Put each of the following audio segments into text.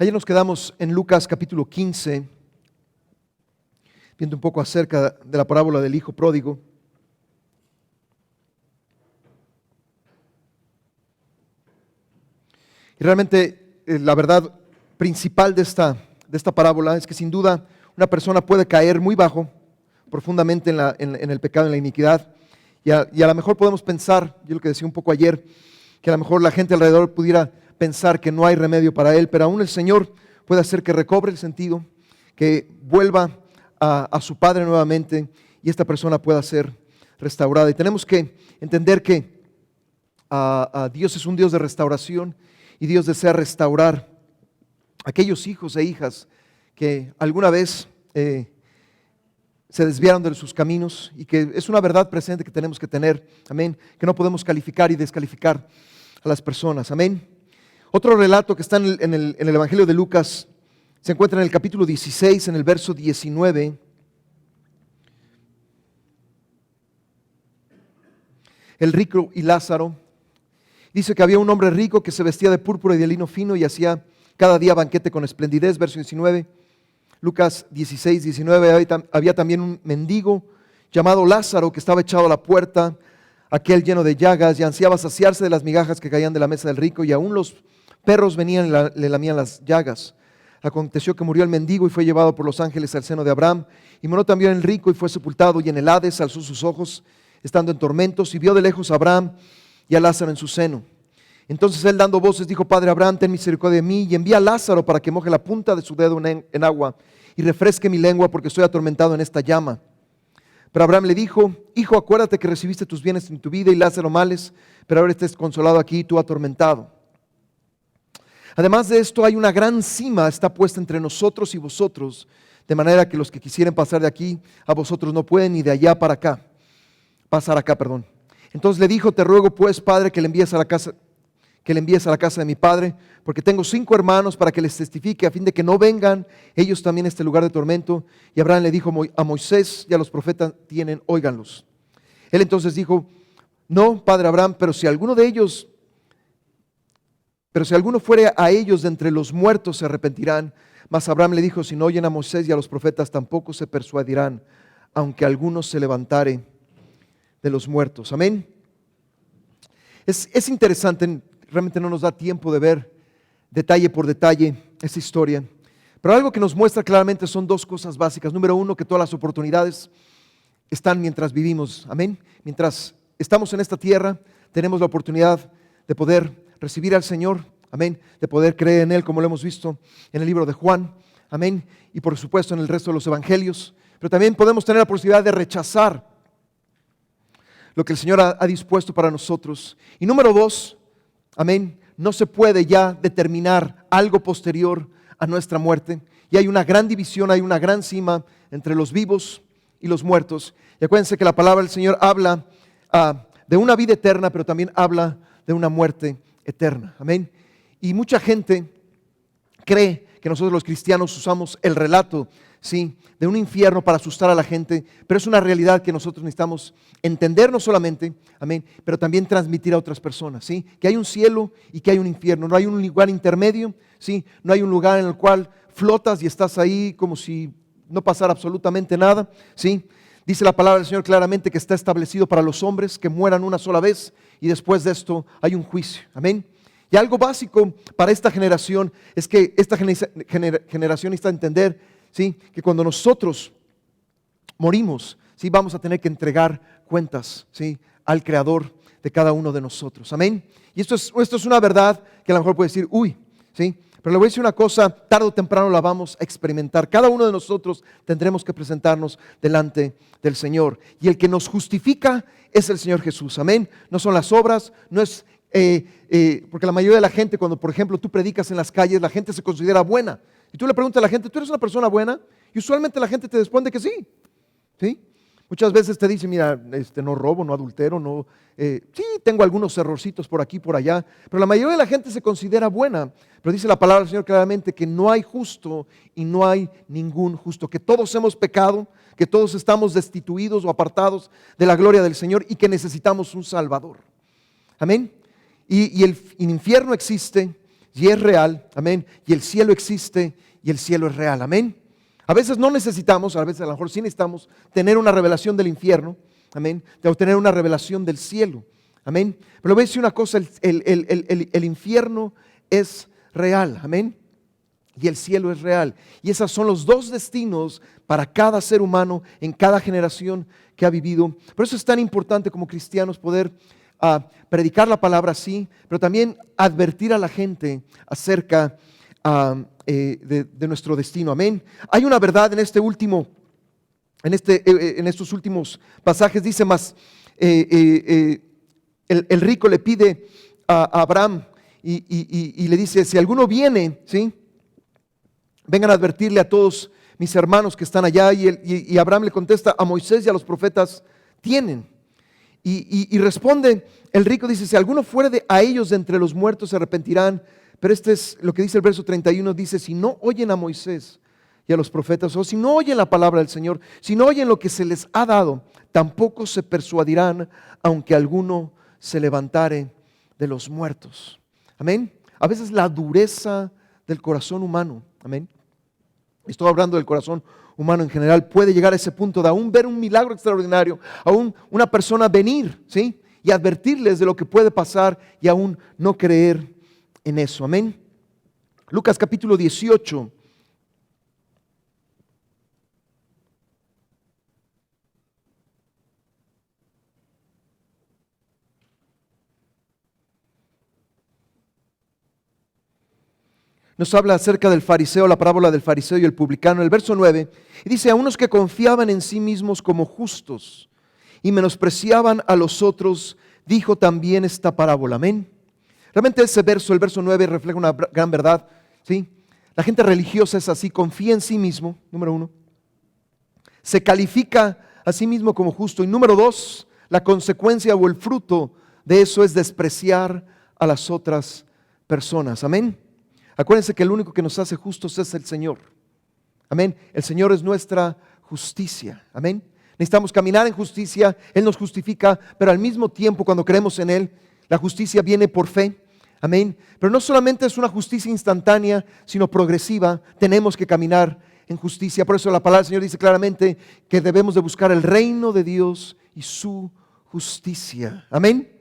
Ayer nos quedamos en Lucas capítulo 15, viendo un poco acerca de la parábola del hijo pródigo. Y realmente la verdad principal de esta parábola es que sin duda una persona puede caer muy bajo, profundamente en el pecado, en la iniquidad. Y a lo mejor podemos pensar, yo lo que decía un poco ayer, que a lo mejor la gente alrededor pudiera pensar que no hay remedio para él, pero aún el Señor puede hacer que recobre el sentido, que vuelva a su Padre nuevamente y esta persona pueda ser restaurada. Y tenemos que entender que Dios es un Dios de restauración y Dios desea restaurar a aquellos hijos e hijas que alguna vez se desviaron de sus caminos y que es una verdad presente que tenemos que tener, amén, que no podemos calificar y descalificar a las personas, amén. Otro relato que está en el Evangelio de Lucas se encuentra en el capítulo 16, en el verso 19. El rico y Lázaro. Dice que había un hombre rico que se vestía de púrpura y de lino fino y hacía cada día banquete con esplendidez, verso 19. Lucas 16, 19, había también un mendigo llamado Lázaro que estaba echado a la puerta, aquel lleno de llagas, y ansiaba saciarse de las migajas que caían de la mesa del rico, y aún los perros venían y le lamían las llagas. Aconteció que murió el mendigo y fue llevado por los ángeles al seno de Abraham, y murió también el rico y fue sepultado, y en el Hades alzó sus ojos, estando en tormentos, y vio de lejos a Abraham y a Lázaro en su seno. Entonces él, dando voces, dijo: Padre Abraham, ten misericordia de mí, y envía a Lázaro para que moje la punta de su dedo en agua y refresque mi lengua, porque estoy atormentado en esta llama. Pero Abraham le dijo: Hijo, acuérdate que recibiste tus bienes en tu vida y Lázaro males, pero ahora estés consolado aquí y tú atormentado. Además de esto, hay una gran cima está puesta entre nosotros y vosotros, de manera que los que quisieren pasar de aquí a vosotros no pueden, ni de allá para acá, pasar acá, perdón. Entonces le dijo: Te ruego pues, Padre, que le envíes a la casa de mi padre, porque tengo 5 hermanos, para que les testifique, a fin de que no vengan ellos también a este lugar de tormento. Y Abraham le dijo: a Moisés y a los profetas tienen, óiganlos. Él entonces dijo: No, Padre Abraham, pero si alguno fuere a ellos de entre los muertos, se arrepentirán. Mas Abraham le dijo: Si no oyen a Moisés y a los profetas, tampoco se persuadirán, aunque alguno se levantare de los muertos. Amén. Es interesante, realmente no nos da tiempo de ver detalle por detalle esta historia, pero algo que nos muestra claramente son 2 cosas básicas. Número 1, que todas las oportunidades están mientras vivimos, amén. Mientras estamos en esta tierra, tenemos la oportunidad de poder recibir al Señor, amén, de poder creer en Él, como lo hemos visto en el libro de Juan, amén, y por supuesto en el resto de los evangelios, pero también podemos tener la posibilidad de rechazar lo que el Señor ha dispuesto para nosotros. Y número 2, amén, no se puede ya determinar algo posterior a nuestra muerte. Y hay una gran división, hay una gran cima entre los vivos y los muertos. Y acuérdense que la palabra del Señor habla de una vida eterna, pero también habla de una muerte eterna. Amén. Y mucha gente cree que nosotros los cristianos usamos el relato, sí, de un infierno para asustar a la gente, pero es una realidad que nosotros necesitamos entender no solamente, amén, pero también transmitir a otras personas, sí, que hay un cielo y que hay un infierno, no hay un lugar intermedio, sí, no hay un lugar en el cual flotas y estás ahí como si no pasara absolutamente nada, sí. Dice la palabra del Señor claramente que está establecido para los hombres que mueran una sola vez y después de esto hay un juicio, amén. Y algo básico para esta generación es que esta generación necesita entender, ¿sí?, que cuando nosotros morimos, ¿sí?, vamos a tener que entregar cuentas, ¿sí?, al Creador de cada uno de nosotros. Amén. Y esto es una verdad que a lo mejor puede decir, uy, ¿sí? Pero le voy a decir una cosa, tarde o temprano la vamos a experimentar. Cada uno de nosotros tendremos que presentarnos delante del Señor. Y el que nos justifica es el Señor Jesús. Amén. No son las obras, no es... porque la mayoría de la gente, cuando por ejemplo tú predicas en las calles, la gente se considera buena. Y tú le preguntas a la gente, ¿tú eres una persona buena? Y usualmente la gente te responde que sí. ¿Sí? Muchas veces te dicen, mira, no robo, no adultero, no, sí, tengo algunos errorcitos por aquí, por allá, pero la mayoría de la gente se considera buena. Pero dice la palabra del Señor claramente que no hay justo y no hay ningún justo, que todos hemos pecado, que todos estamos destituidos o apartados de la gloria del Señor y que necesitamos un Salvador. Amén. Y el infierno existe, y es real, amén, y el cielo existe y el cielo es real, amén. A veces no necesitamos, a veces a lo mejor sí necesitamos tener una revelación del infierno, amén, de obtener una revelación del cielo, amén. Pero voy a decir una cosa, el infierno es real, amén, y el cielo es real. Y esos son los dos destinos para cada ser humano en cada generación que ha vivido. Por eso es tan importante como cristianos poder predicar la palabra así, pero también advertir a la gente acerca de nuestro destino, amén. Hay una verdad en estos últimos pasajes, dice más, el rico le pide a Abraham y le dice, si alguno viene, ¿sí?, vengan a advertirle a todos mis hermanos que están allá, y Abraham le contesta, a Moisés y a los profetas tienen. Y responde el rico, dice, si alguno fuere a ellos de entre los muertos se arrepentirán. Pero este es lo que dice el verso 31, dice, si no oyen a Moisés y a los profetas, o si no oyen la palabra del Señor, si no oyen lo que se les ha dado, tampoco se persuadirán, aunque alguno se levantare de los muertos. Amén. A veces la dureza del corazón humano, amén, estoy hablando del corazón humano en general, puede llegar a ese punto de aún ver un milagro extraordinario, aún una persona venir, ¿sí?, y advertirles de lo que puede pasar y aún no creer en eso, amén. Lucas capítulo 18. Nos habla acerca del fariseo, la parábola del fariseo y el publicano, el verso 9, y dice, a unos que confiaban en sí mismos como justos y menospreciaban a los otros, dijo también esta parábola, amén. Realmente ese verso, el verso 9, refleja una gran verdad, ¿sí? La gente religiosa es así, confía en sí mismo, número uno, se califica a sí mismo como justo, y número dos, la consecuencia o el fruto de eso es despreciar a las otras personas, amén. Acuérdense que el único que nos hace justos es el Señor, amén. El Señor es nuestra justicia, amén. Necesitamos caminar en justicia, Él nos justifica, pero al mismo tiempo cuando creemos en Él, la justicia viene por fe, amén. Pero no solamente es una justicia instantánea, sino progresiva. Tenemos que caminar en justicia. Por eso la palabra del Señor dice claramente que debemos de buscar el reino de Dios y su justicia, amén.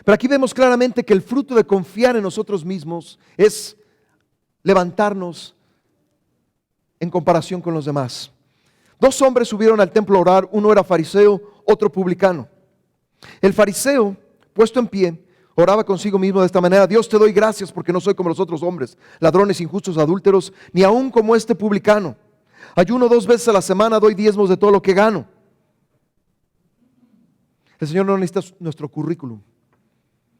Pero aquí vemos claramente que el fruto de confiar en nosotros mismos es levantarnos en comparación con los demás. Dos hombres subieron al templo a orar, uno era fariseo, otro publicano. El fariseo, puesto en pie, oraba consigo mismo de esta manera: Dios, te doy gracias porque no soy como los otros hombres, ladrones, injustos, adúlteros, ni aun como este publicano. Ayuno 2 veces a la semana, doy diezmos de todo lo que gano. El Señor no necesita nuestro currículum.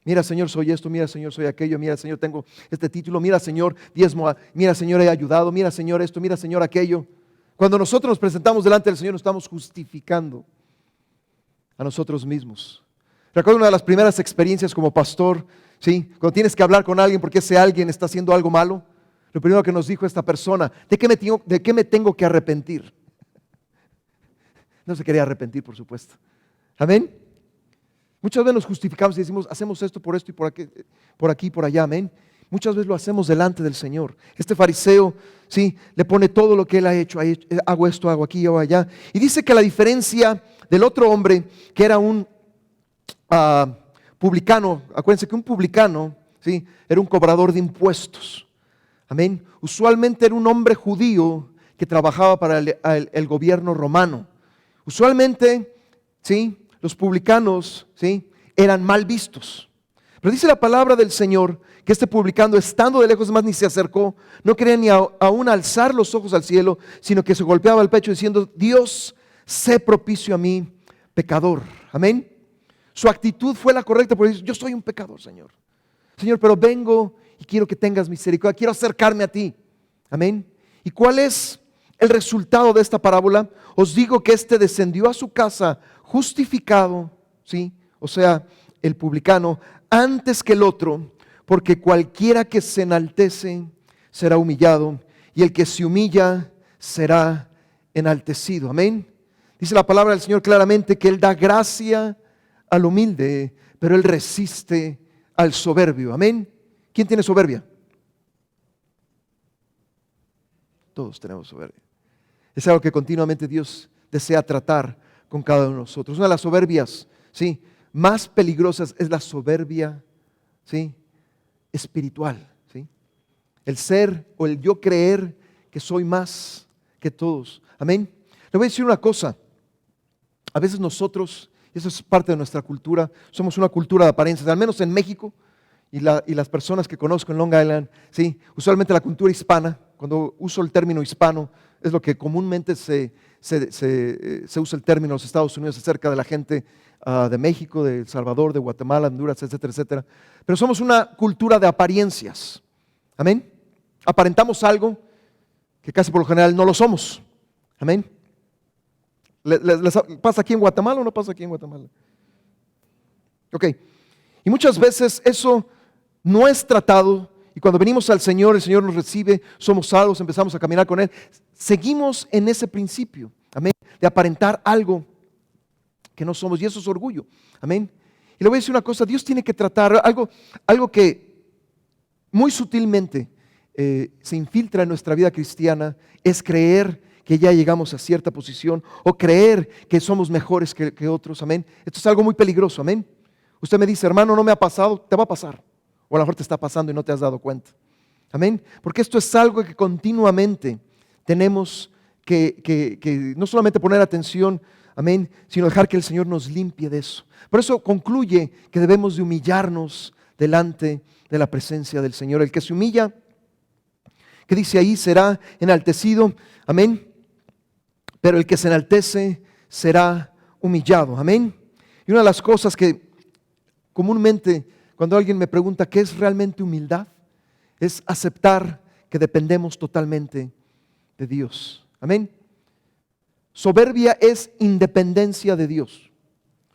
Mira, Señor, soy esto, mira, Señor, soy aquello, mira, Señor, tengo este título, mira, Señor, diezmo, mira, Señor, he ayudado, mira, Señor, esto, mira, Señor, aquello. Cuando nosotros nos presentamos delante del Señor, nos estamos justificando a nosotros mismos. Recuerdo una de las primeras experiencias como pastor, ¿sí? Cuando tienes que hablar con alguien porque ese alguien está haciendo algo malo, lo primero que nos dijo esta persona: ¿de qué me tengo que arrepentir? No se quería arrepentir, por supuesto. Amén. Muchas veces nos justificamos y decimos: hacemos esto y por aquí y por allá, amén. Muchas veces lo hacemos delante del Señor. Este fariseo, sí, le pone todo lo que él ha hecho, hago esto, hago aquí, hago allá. Y dice que la diferencia del otro hombre, que era un publicano, acuérdense que un publicano, sí, era un cobrador de impuestos, amén. Usualmente era un hombre judío que trabajaba para el gobierno romano. Usualmente, sí, los publicanos, ¿sí?, eran mal vistos. Pero dice la palabra del Señor que este publicano, estando de lejos, más ni se acercó, no quería ni aún alzar los ojos al cielo, sino que se golpeaba el pecho diciendo: Dios, sé propicio a mí, pecador. Amén. Su actitud fue la correcta, porque dice: yo soy un pecador, Señor. Señor, pero vengo y quiero que tengas misericordia, quiero acercarme a ti. Amén. ¿Y cuál es el resultado de esta parábola? Os digo que este descendió a su casa justificado, ¿sí? O sea, el publicano, antes que el otro, porque cualquiera que se enaltece será humillado, y el que se humilla será enaltecido. Amén. Dice la palabra del Señor claramente que Él da gracia al humilde, pero Él resiste al soberbio. Amén. ¿Quién tiene soberbia? Todos tenemos soberbia. Es algo que continuamente Dios desea tratar con cada uno de nosotros. Una de las soberbias, ¿sí?, más peligrosas es la soberbia, ¿sí?, espiritual, ¿sí? El ser o el yo creer que soy más que todos. Amén. Le voy a decir una cosa. A veces nosotros, y eso es parte de nuestra cultura, somos una cultura de apariencias, al menos en México y las personas que conozco en Long Island, ¿sí?, usualmente la cultura hispana, cuando uso el término hispano, es lo que comúnmente se usa el término en los Estados Unidos acerca de la gente de México, de El Salvador, de Guatemala, Honduras, etcétera, etcétera. Pero somos una cultura de apariencias. Amén. Aparentamos algo que casi por lo general no lo somos. Amén. ¿Les pasa aquí en Guatemala o no pasa aquí en Guatemala? Ok. Y muchas veces eso no es tratado. Y cuando venimos al Señor, el Señor nos recibe, somos salvos, empezamos a caminar con Él. Seguimos en ese principio, amén, de aparentar algo que no somos. Y eso es orgullo, amén. Y le voy a decir una cosa, Dios tiene que tratar algo que muy sutilmente se infiltra en nuestra vida cristiana, es creer que ya llegamos a cierta posición o creer que somos mejores que otros, amén. Esto es algo muy peligroso, amén. Usted me dice, hermano, no me ha pasado, te va a pasar. O a lo mejor te está pasando y no te has dado cuenta. Amén. Porque esto es algo que continuamente tenemos que no solamente poner atención, amén, sino dejar que el Señor nos limpie de eso. Por eso concluye que debemos de humillarnos delante de la presencia del Señor. El que se humilla, que dice ahí, será enaltecido, amén. Pero el que se enaltece será humillado, amén. Y una de las cosas que comúnmente cuando alguien me pregunta qué es realmente humildad, es aceptar que dependemos totalmente de Dios. Amén. Soberbia es independencia de Dios.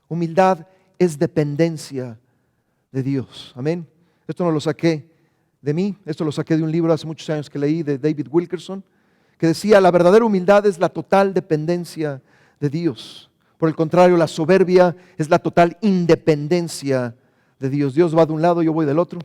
Humildad es dependencia de Dios. Amén. Esto no lo saqué de mí, esto lo saqué de un libro hace muchos años que leí de David Wilkerson, que decía, la verdadera humildad es la total dependencia de Dios. Por el contrario, la soberbia es la total independencia de Dios. Dios va de un lado, yo voy del otro.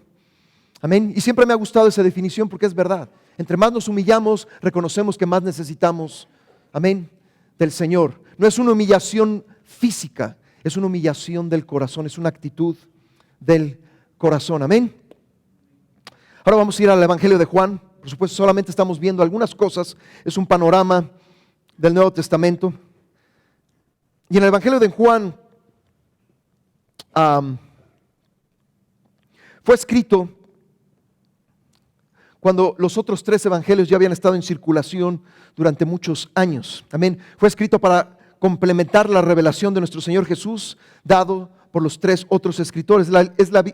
Amén. Y siempre me ha gustado esa definición porque es verdad. Entre más nos humillamos, reconocemos que más necesitamos, amén, del Señor. No es una humillación física, es una humillación del corazón, es una actitud del corazón. Amén. Ahora vamos a ir al Evangelio de Juan. Por supuesto, solamente estamos viendo algunas cosas. Es un panorama del Nuevo Testamento. Y en el Evangelio de Juan fue escrito cuando los otros 3 evangelios ya habían estado en circulación durante muchos años. Amén. Fue escrito para complementar la revelación de nuestro Señor Jesús, dado por los 3 otros escritores.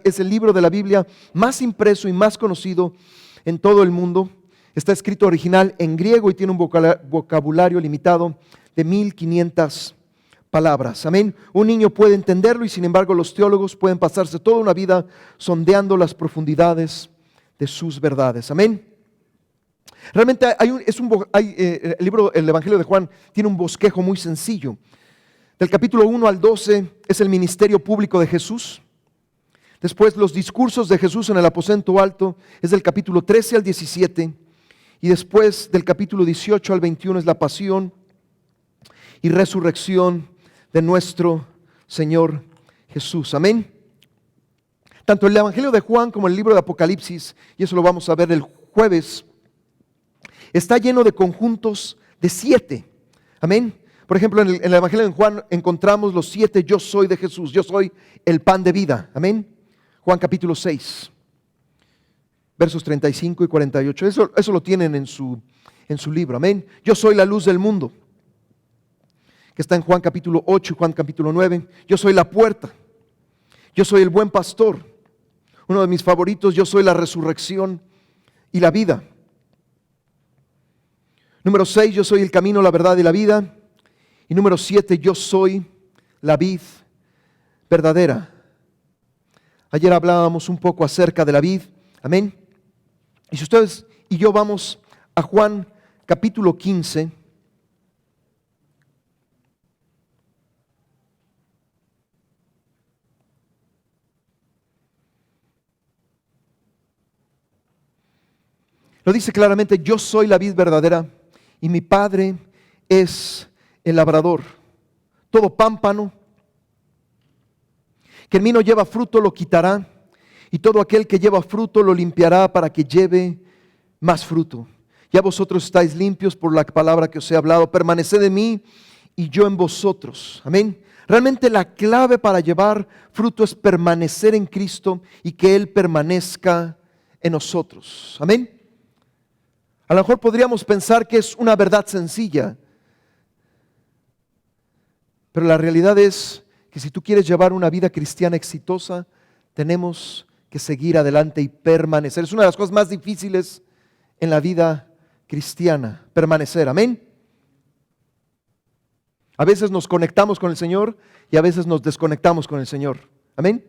Es el libro de la Biblia más impreso y más conocido en todo el mundo. Está escrito original en griego y tiene un vocabulario limitado de 1500 palabras. Amén. Un niño puede entenderlo y sin embargo los teólogos pueden pasarse toda una vida sondeando las profundidades de sus verdades. Amén. Realmente el Evangelio de Juan tiene un bosquejo muy sencillo. Del capítulo 1 al 12 es el ministerio público de Jesús. Después los discursos de Jesús en el aposento alto es del capítulo 13 al 17. Y después del capítulo 18 al 21 es la pasión y resurrección de nuestro Señor Jesús. Amén. Tanto el Evangelio de Juan como el libro de Apocalipsis, y eso lo vamos a ver el jueves, está lleno de conjuntos de 7. Amén. Por ejemplo, en el Evangelio de Juan encontramos los 7 yo soy de Jesús. Yo soy el pan de vida. Amén. Juan capítulo 6, versos 35 y 48. Eso lo tienen en su libro. Amén. Yo soy la luz del mundo, que está en Juan capítulo 8 y Juan capítulo 9. Yo soy la puerta. Yo soy el buen pastor. Uno de mis favoritos, yo soy la resurrección y la vida. Número 6, yo soy el camino, la verdad y la vida. Y número 7, yo soy la vid verdadera. Ayer hablábamos un poco acerca de la vid. Amén. Y si ustedes y yo vamos a Juan capítulo 15. Lo dice claramente: yo soy la vid verdadera y mi Padre es el labrador. Todo pámpano que en mí no lleva fruto lo quitará, y todo aquel que lleva fruto lo limpiará para que lleve más fruto. Ya vosotros estáis limpios por la palabra que os he hablado. Permaneced en mí y yo en vosotros. Amén. Realmente la clave para llevar fruto es permanecer en Cristo y que Él permanezca en nosotros. Amén. A lo mejor podríamos pensar que es una verdad sencilla, pero la realidad es que si tú quieres llevar una vida cristiana exitosa, tenemos que seguir adelante y permanecer. Es una de las cosas más difíciles en la vida cristiana, permanecer. Amén. A veces nos conectamos con el Señor y a veces nos desconectamos con el Señor. Amén.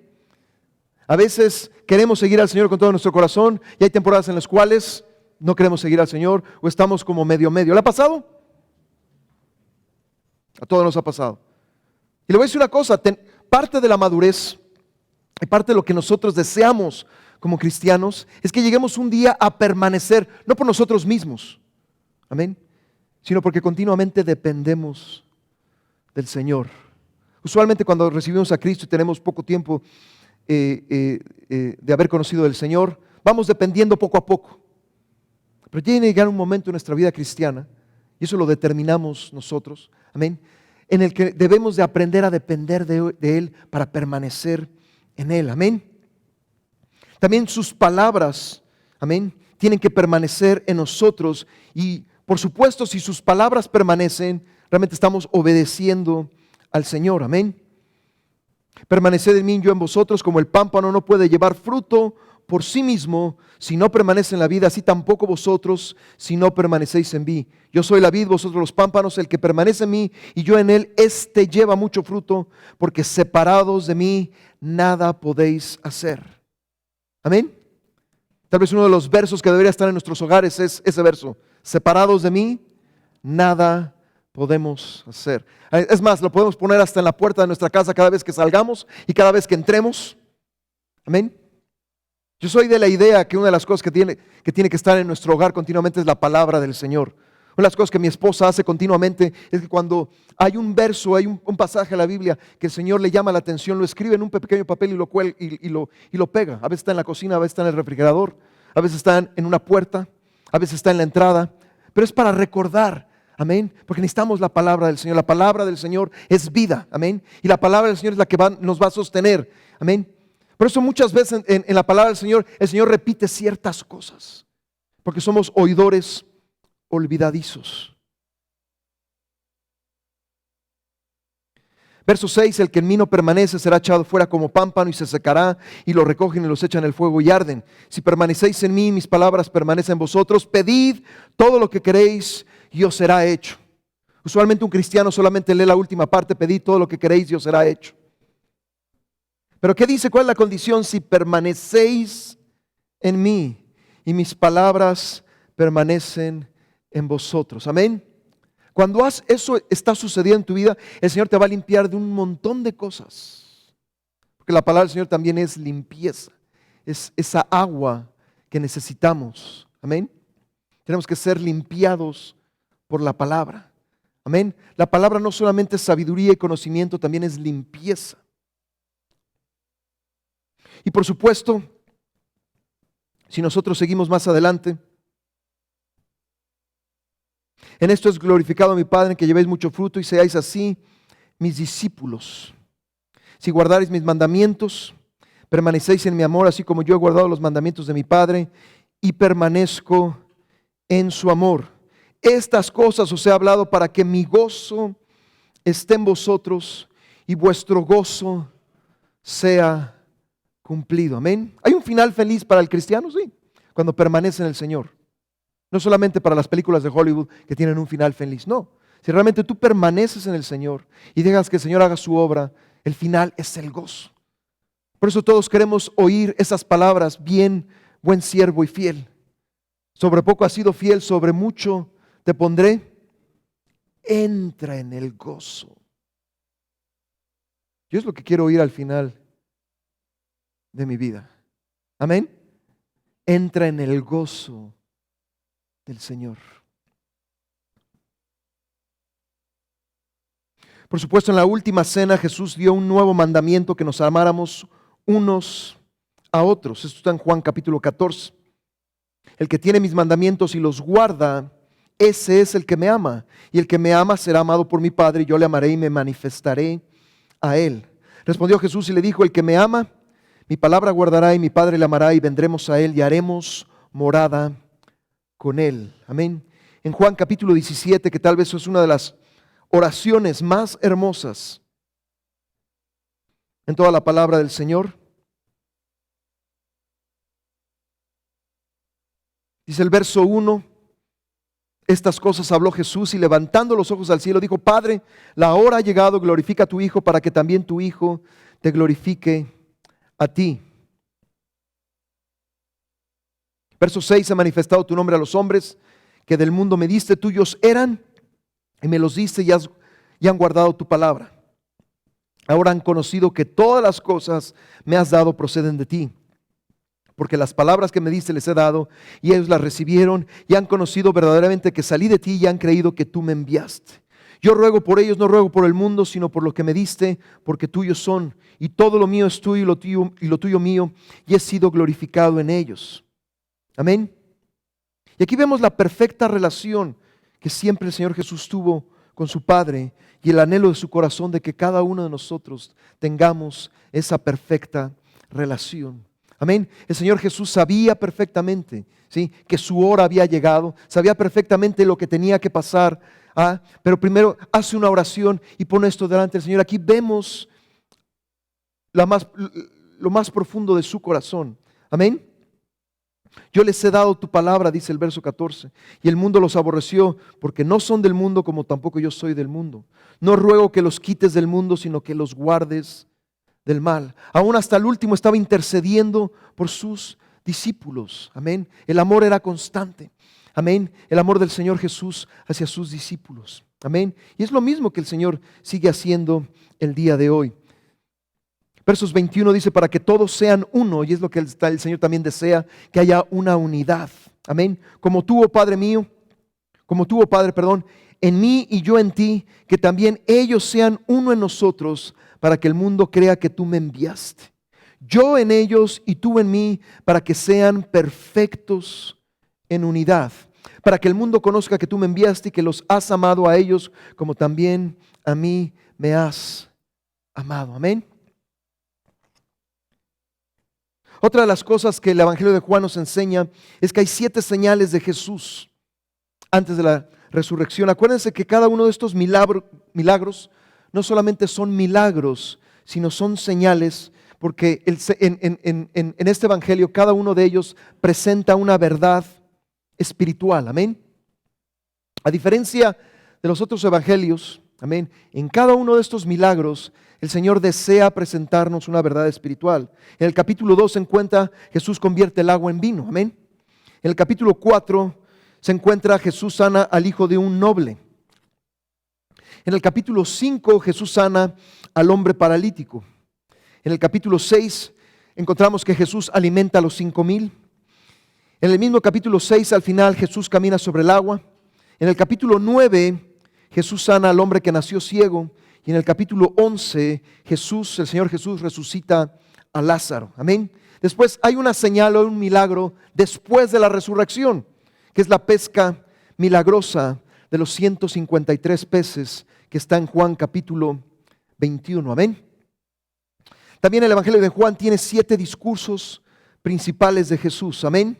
A veces queremos seguir al Señor con todo nuestro corazón y hay temporadas en las cuales no queremos seguir al Señor o estamos como medio. ¿Le ha pasado? A todos nos ha pasado. Y le voy a decir una cosa, parte de la madurez y parte de lo que nosotros deseamos como cristianos es que lleguemos un día a permanecer, no por nosotros mismos, amén, sino porque continuamente dependemos del Señor. Usualmente cuando recibimos a Cristo y tenemos poco tiempo de haber conocido del Señor, vamos dependiendo poco a poco. Pero tiene que llegar un momento en nuestra vida cristiana, y eso lo determinamos nosotros, amén, en el que debemos de aprender a depender de Él para permanecer en Él, amén. También sus palabras, amén, tienen que permanecer en nosotros y por supuesto si sus palabras permanecen, realmente estamos obedeciendo al Señor, amén. Permaneced en mí y yo en vosotros, como el pámpano no puede llevar fruto por sí mismo si no permanece en la vida, así tampoco vosotros si no permanecéis en mí. Yo soy la vid, vosotros los pámpanos. El que permanece en mí y yo en él, éste lleva mucho fruto, porque separados de mí nada podéis hacer. Amén. Tal vez uno de los versos que debería estar en nuestros hogares es ese verso: separados de mí nada podemos hacer. Es más, lo podemos poner hasta en la puerta de nuestra casa cada vez que salgamos y cada vez que entremos. Amén. Yo soy de la idea que una de las cosas que tiene que estar en nuestro hogar continuamente es la palabra del Señor. Una de las cosas que mi esposa hace continuamente es que cuando hay un verso, hay un pasaje de la Biblia que el Señor le llama la atención, lo escribe en un pequeño papel y lo cuelga y lo pega. A veces está en la cocina, a veces está en el refrigerador, a veces está en una puerta, a veces está en la entrada, pero es para recordar, amén, porque necesitamos la palabra del Señor. La palabra del Señor es vida, amén, y la palabra del Señor es la que nos va a sostener, amén. Por eso muchas veces en la palabra del Señor, el Señor repite ciertas cosas, porque somos oidores olvidadizos. Verso 6: el que en mí no permanece será echado fuera como pámpano y se secará, y lo recogen y los echan en el fuego y arden. Si permanecéis en mí, mis palabras permanecen en vosotros, pedid todo lo que queréis y os será hecho. Usualmente un cristiano solamente lee la última parte: pedid todo lo que queréis y os será hecho. Pero ¿qué dice? ¿Cuál es la condición? Si permanecéis en mí y mis palabras permanecen en vosotros. Amén. Cuando eso está sucediendo en tu vida, el Señor te va a limpiar de un montón de cosas. Porque la palabra del Señor también es limpieza. Es esa agua que necesitamos. Amén. Tenemos que ser limpiados por la palabra. Amén. La palabra no solamente es sabiduría y conocimiento, también es limpieza. Y por supuesto, si nosotros seguimos más adelante, en esto es glorificado mi Padre, que llevéis mucho fruto y seáis así mis discípulos. Si guardareis mis mandamientos, permanecéis en mi amor, así como yo he guardado los mandamientos de mi Padre y permanezco en su amor. Estas cosas os he hablado para que mi gozo esté en vosotros y vuestro gozo sea cumplido. Amén. ¿Hay un final feliz para el cristiano? Sí, cuando permanece en el Señor. No solamente para las películas de Hollywood que tienen un final feliz, no. Si realmente tú permaneces en el Señor y dejas que el Señor haga su obra, el final es el gozo. Por eso todos queremos oír esas palabras: bien, buen siervo y fiel. Sobre poco has sido fiel, sobre mucho te pondré. Entra en el gozo. Yo es lo que quiero oír al final de mi vida. Amén. Entra en el gozo del Señor. Por supuesto, en la última cena Jesús dio un nuevo mandamiento, que nos amáramos unos a otros. Esto está en Juan capítulo 14. El que tiene mis mandamientos y los guarda, ese es el que me ama. Y el que me ama será amado por mi Padre, y yo le amaré y me manifestaré a él. Respondió Jesús y le dijo: el que me ama, mi palabra guardará, y mi Padre le amará, y vendremos a él y haremos morada con él. Amén. En Juan capítulo 17, que tal vez es una de las oraciones más hermosas en toda la palabra del Señor. Dice el verso 1, estas cosas habló Jesús y levantando los ojos al cielo dijo: Padre, la hora ha llegado, glorifica a tu Hijo para que también tu Hijo te glorifique a ti. Verso 6, ha manifestado tu nombre a los hombres que del mundo me diste, tuyos eran y me los diste y han guardado tu palabra. Ahora han conocido que todas las cosas me has dado proceden de ti, porque las palabras que me diste les he dado y ellos las recibieron y han conocido verdaderamente que salí de ti y han creído que tú me enviaste. Yo ruego por ellos, no ruego por el mundo, sino por lo que me diste, porque tuyos son, y todo lo mío es tuyo y lo tuyo mío, y he sido glorificado en ellos. Amén. Y aquí vemos la perfecta relación que siempre el Señor Jesús tuvo con su Padre y el anhelo de su corazón de que cada uno de nosotros tengamos esa perfecta relación. Amén. El Señor Jesús sabía perfectamente, ¿sí?, que su hora había llegado, sabía perfectamente lo que tenía que pasar, pero primero hace una oración y pone esto delante del Señor. Aquí vemos lo más profundo de su corazón. Amén. Yo les he dado tu palabra, dice el verso 14, y el mundo los aborreció porque no son del mundo como tampoco yo soy del mundo. No ruego que los quites del mundo, sino que los guardes del mal. Aún hasta el último estaba intercediendo por sus discípulos. Amén. El amor era constante. Amén. El amor del Señor Jesús hacia sus discípulos. Amén. Y es lo mismo que el Señor sigue haciendo el día de hoy. Versos 21 dice: para que todos sean uno, y es lo que el Señor también desea, que haya una unidad. Amén. Como tú, oh Padre, en mí y yo en ti, que también ellos sean uno en nosotros, para que el mundo crea que tú me enviaste. Yo en ellos y tú en mí, para que sean perfectos en unidad. Para que el mundo conozca que tú me enviaste y que los has amado a ellos, como también a mí me has amado. Amén. Otra de las cosas que el Evangelio de Juan nos enseña es que hay 7 señales de Jesús antes de la resurrección. Acuérdense que cada uno de estos milagros no solamente son milagros, sino son señales, porque en este Evangelio cada uno de ellos presenta una verdad espiritual. Amén. A diferencia de los otros evangelios, amén, en cada uno de estos milagros el Señor desea presentarnos una verdad espiritual. En el capítulo 2 se encuentra Jesús convierte el agua en vino. Amén. En el capítulo 4 se encuentra Jesús sana al hijo de un noble. En el capítulo 5 Jesús sana al hombre paralítico. En el capítulo 6 encontramos que Jesús alimenta a los 5,000. En el mismo capítulo 6 al final Jesús camina sobre el agua. En el capítulo 9 Jesús sana al hombre que nació ciego. Y en el capítulo 11, el Señor Jesús resucita a Lázaro. Amén. Después hay una señal o un milagro después de la resurrección, que es la pesca milagrosa de los 153 peces que está en Juan capítulo 21. Amén. También el Evangelio de Juan tiene 7 discursos principales de Jesús. Amén.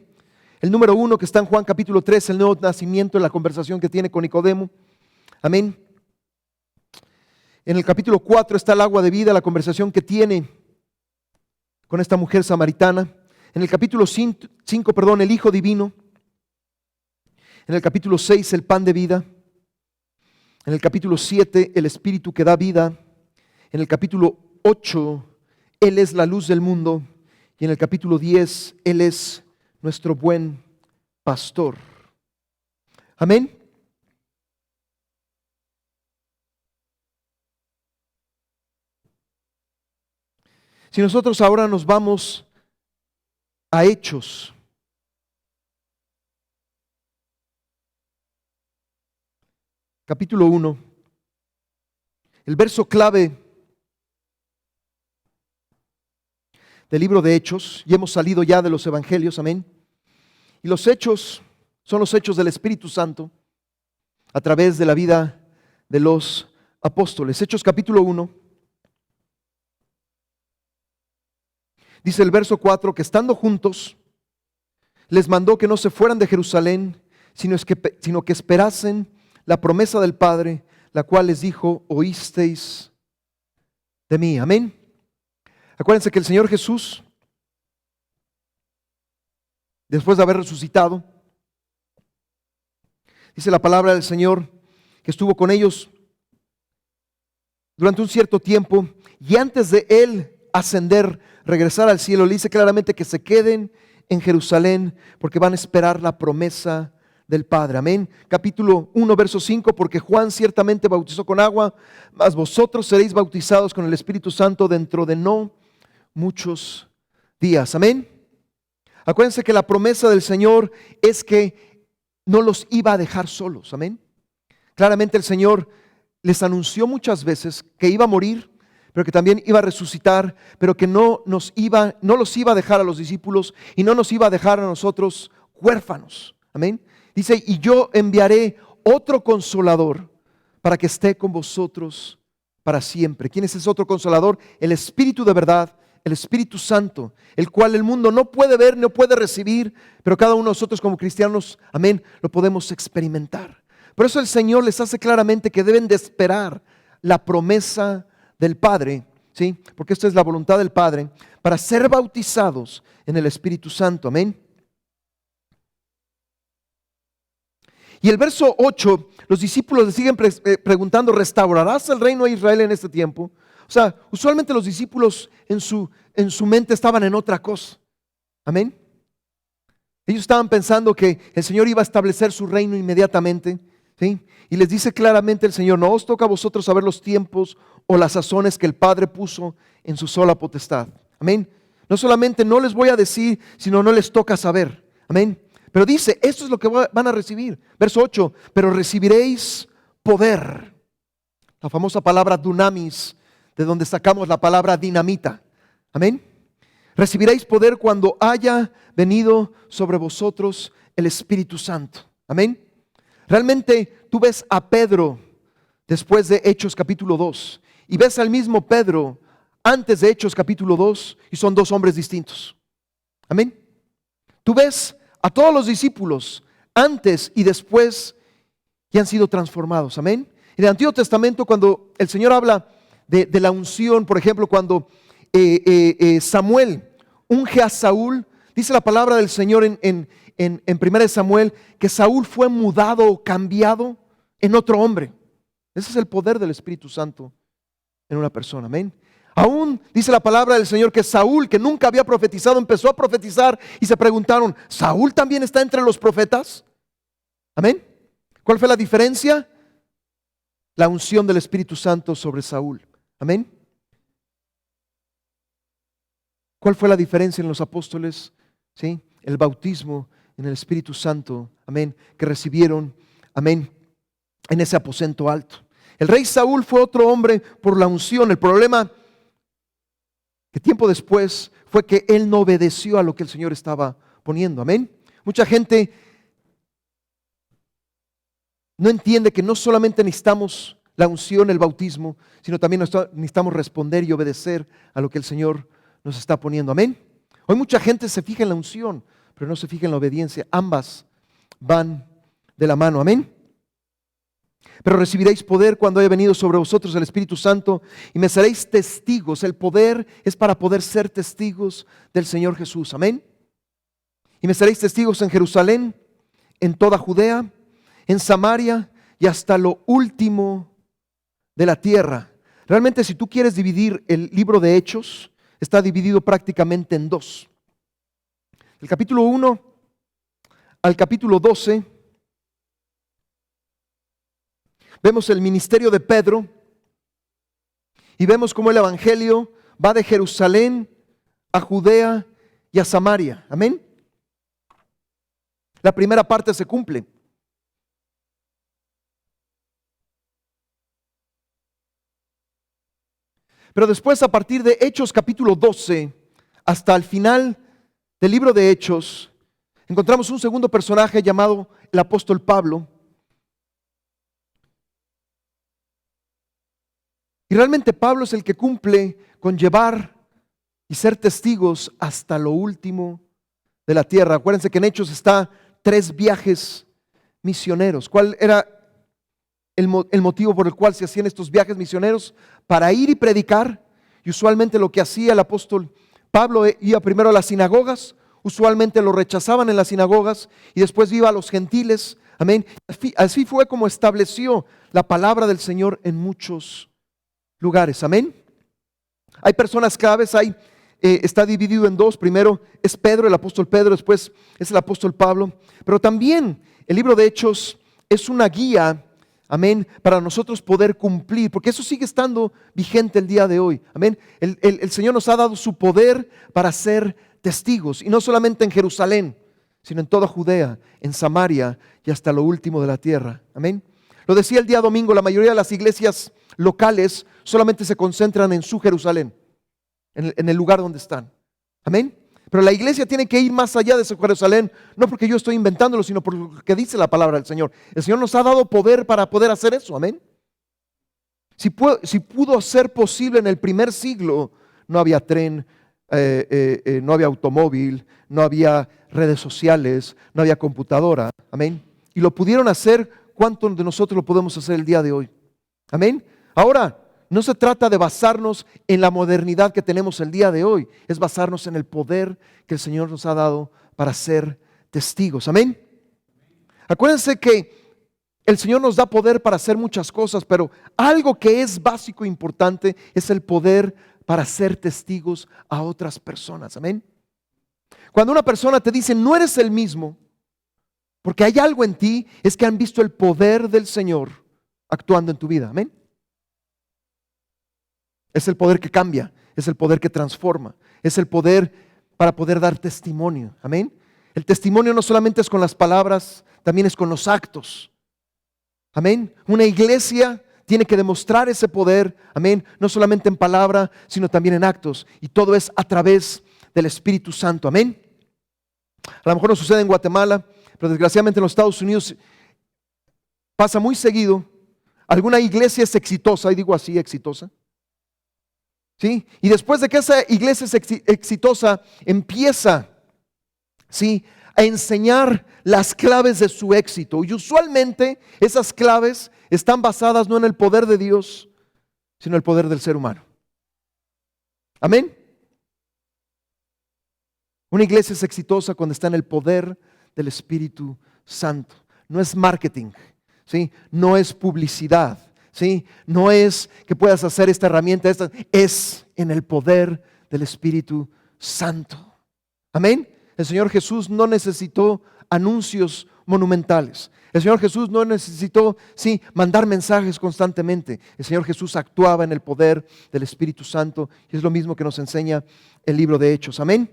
El número 1 que está en Juan capítulo 3, el nuevo nacimiento, en la conversación que tiene con Nicodemo. Amén. En el capítulo 4 está el agua de vida, la conversación que tiene con esta mujer samaritana. En el capítulo 5, el Hijo Divino. En el capítulo 6, el pan de vida. En el capítulo 7, el Espíritu que da vida. En el capítulo 8, Él es la luz del mundo. Y en el capítulo 10, Él es nuestro buen pastor. Amén. Si nosotros ahora nos vamos a Hechos, capítulo 1, el verso clave del libro de Hechos, y hemos salido ya de los evangelios, amén. Y los hechos son los hechos del Espíritu Santo a través de la vida de los apóstoles. Hechos capítulo 1, dice el verso 4, que estando juntos, les mandó que no se fueran de Jerusalén, sino que esperasen la promesa del Padre, la cual les dijo: oísteis de mí. Amén. Acuérdense que el Señor Jesús, después de haber resucitado, dice la palabra del Señor que estuvo con ellos durante un cierto tiempo, y antes de Él ascender, regresar al cielo, le dice claramente que se queden en Jerusalén porque van a esperar la promesa del Padre. Amén. Capítulo 1, verso 5, porque Juan ciertamente bautizó con agua, mas vosotros seréis bautizados con el Espíritu Santo dentro de no muchos días. Amén. Acuérdense que la promesa del Señor es que no los iba a dejar solos. Amén. Claramente el Señor les anunció muchas veces que iba a morir, pero que también iba a resucitar, pero que no los iba a dejar a los discípulos y no nos iba a dejar a nosotros huérfanos. Amén. Dice: y yo enviaré otro consolador para que esté con vosotros para siempre. ¿Quién es ese otro consolador? El Espíritu de verdad, el Espíritu Santo, el cual el mundo no puede ver, no puede recibir, pero cada uno de nosotros como cristianos, amén, lo podemos experimentar. Por eso el Señor les hace claramente que deben de esperar la promesa del Padre, ¿sí? Porque esta es la voluntad del Padre, para ser bautizados en el Espíritu Santo, amén. Y el verso 8, los discípulos le siguen preguntando: ¿restaurarás el reino de Israel en este tiempo? O sea, usualmente los discípulos en su mente estaban en otra cosa. Amén. Ellos estaban pensando que el Señor iba a establecer su reino inmediatamente, ¿sí? Y les dice claramente el Señor: no os toca a vosotros saber los tiempos o las sazones que el Padre puso en su sola potestad. Amén. No solamente no les voy a decir, sino no les toca saber. Amén. Pero dice, esto es lo que van a recibir. Verso 8, pero recibiréis poder. La famosa palabra dunamis, de donde sacamos la palabra dinamita. Amén. Recibiréis poder cuando haya venido sobre vosotros el Espíritu Santo. Amén. Realmente tú ves a Pedro después de Hechos capítulo 2 y ves al mismo Pedro antes de Hechos capítulo 2 y son dos hombres distintos. Amén. Tú ves a todos los discípulos antes y después que han sido transformados. Amén. En el Antiguo Testamento, cuando el Señor habla de la unción, por ejemplo, cuando Samuel unge a Saúl, dice la palabra del Señor en 1 Samuel que Saúl fue mudado o cambiado en otro hombre. Ese es el poder del Espíritu Santo en una persona. Amén. Aún dice la palabra del Señor que Saúl, que nunca había profetizado, empezó a profetizar y se preguntaron: ¿Saúl también está entre los profetas? Amén. ¿Cuál fue la diferencia? La unción del Espíritu Santo sobre Saúl. Amén. ¿Cuál fue la diferencia en los apóstoles? ¿Sí? El bautismo en el Espíritu Santo, amén, que recibieron, amén, en ese aposento alto. El rey Saúl fue otro hombre por la unción. El problema que tiempo después fue que él no obedeció a lo que el Señor estaba poniendo, amén. Mucha gente no entiende que no solamente necesitamos la unción, el bautismo, sino también necesitamos responder y obedecer a lo que el Señor nos está poniendo, amén. Hoy mucha gente se fija en la unción, pero no se fija en la obediencia. Ambas van de la mano, amén. Pero recibiréis poder cuando haya venido sobre vosotros el Espíritu Santo y me seréis testigos. El poder es para poder ser testigos del Señor Jesús, amén. Y me seréis testigos en Jerusalén, en toda Judea, en Samaria y hasta lo último de la tierra. Realmente, si tú quieres dividir el libro de Hechos, está dividido prácticamente en dos. El capítulo 1 al capítulo 12 vemos el ministerio de Pedro y vemos cómo el evangelio va de Jerusalén a Judea y a Samaria. Amén. La primera parte se cumple. Pero después, a partir de Hechos capítulo 12, hasta el final del libro de Hechos, encontramos un segundo personaje llamado el apóstol Pablo. Y realmente Pablo es el que cumple con llevar y ser testigos hasta lo último de la tierra. Acuérdense que en Hechos está 3 viajes misioneros. ¿Cuál era el motivo por el cual se hacían estos viajes misioneros? Para ir y predicar. Y usualmente lo que hacía el apóstol Pablo iba primero a las sinagogas. Usualmente lo rechazaban en las sinagogas y después iba a los gentiles. Amén. Así fue como estableció la palabra del Señor en muchos lugares. Amén. Hay personas claves, está dividido en 2. Primero es Pedro, el apóstol Pedro, después es el apóstol Pablo. Pero también el libro de Hechos es una guía, amén, para nosotros poder cumplir, porque eso sigue estando vigente el día de hoy. Amén. El Señor nos ha dado su poder para ser testigos, y no solamente en Jerusalén, sino en toda Judea, en Samaria y hasta lo último de la tierra. Amén. Lo decía el día domingo, la mayoría de las iglesias locales solamente se concentran en su Jerusalén, en el lugar donde están. Amén. Pero la iglesia tiene que ir más allá de su Jerusalén, no porque yo estoy inventándolo, sino por lo que dice la palabra del Señor. El Señor nos ha dado poder para poder hacer eso. Amén. Si pudo ser posible en el primer siglo, no había tren, no había automóvil, no había redes sociales, no había computadora. Amén. Y lo pudieron hacer. ¿Cuántos de nosotros lo podemos hacer el día de hoy? Amén. Ahora, no se trata de basarnos en la modernidad que tenemos el día de hoy, es basarnos en el poder que el Señor nos ha dado para ser testigos. Amén. Acuérdense que el Señor nos da poder para hacer muchas cosas, pero algo que es básico e importante es el poder para ser testigos a otras personas. Amén. Cuando una persona te dice no eres el mismo, porque hay algo en ti, es que han visto el poder del Señor actuando en tu vida. Amén. Es el poder que cambia, es el poder que transforma, es el poder para poder dar testimonio. Amén. El testimonio no solamente es con las palabras, también es con los actos. Amén. Una iglesia tiene que demostrar ese poder, amén, no solamente en palabra, sino también en actos. Y todo es a través del Espíritu Santo. Amén. A lo mejor no sucede en Guatemala, pero desgraciadamente en los Estados Unidos pasa muy seguido. Alguna iglesia es exitosa, y digo así, exitosa. ¿Sí? Y después de que esa iglesia es exitosa, empieza, ¿sí?, a enseñar las claves de su éxito. Y usualmente esas claves están basadas no en el poder de Dios, sino en el poder del ser humano. Amén. Una iglesia es exitosa cuando está en el poder del Espíritu Santo. No es marketing, ¿sí? No es publicidad, ¿sí? No es que puedas hacer esta herramienta, es en el poder del Espíritu Santo. Amén. El Señor Jesús no necesitó anuncios monumentales. El Señor Jesús no necesitó, sí, mandar mensajes constantemente. El Señor Jesús actuaba en el poder del Espíritu Santo, y es lo mismo que nos enseña el libro de Hechos. Amén.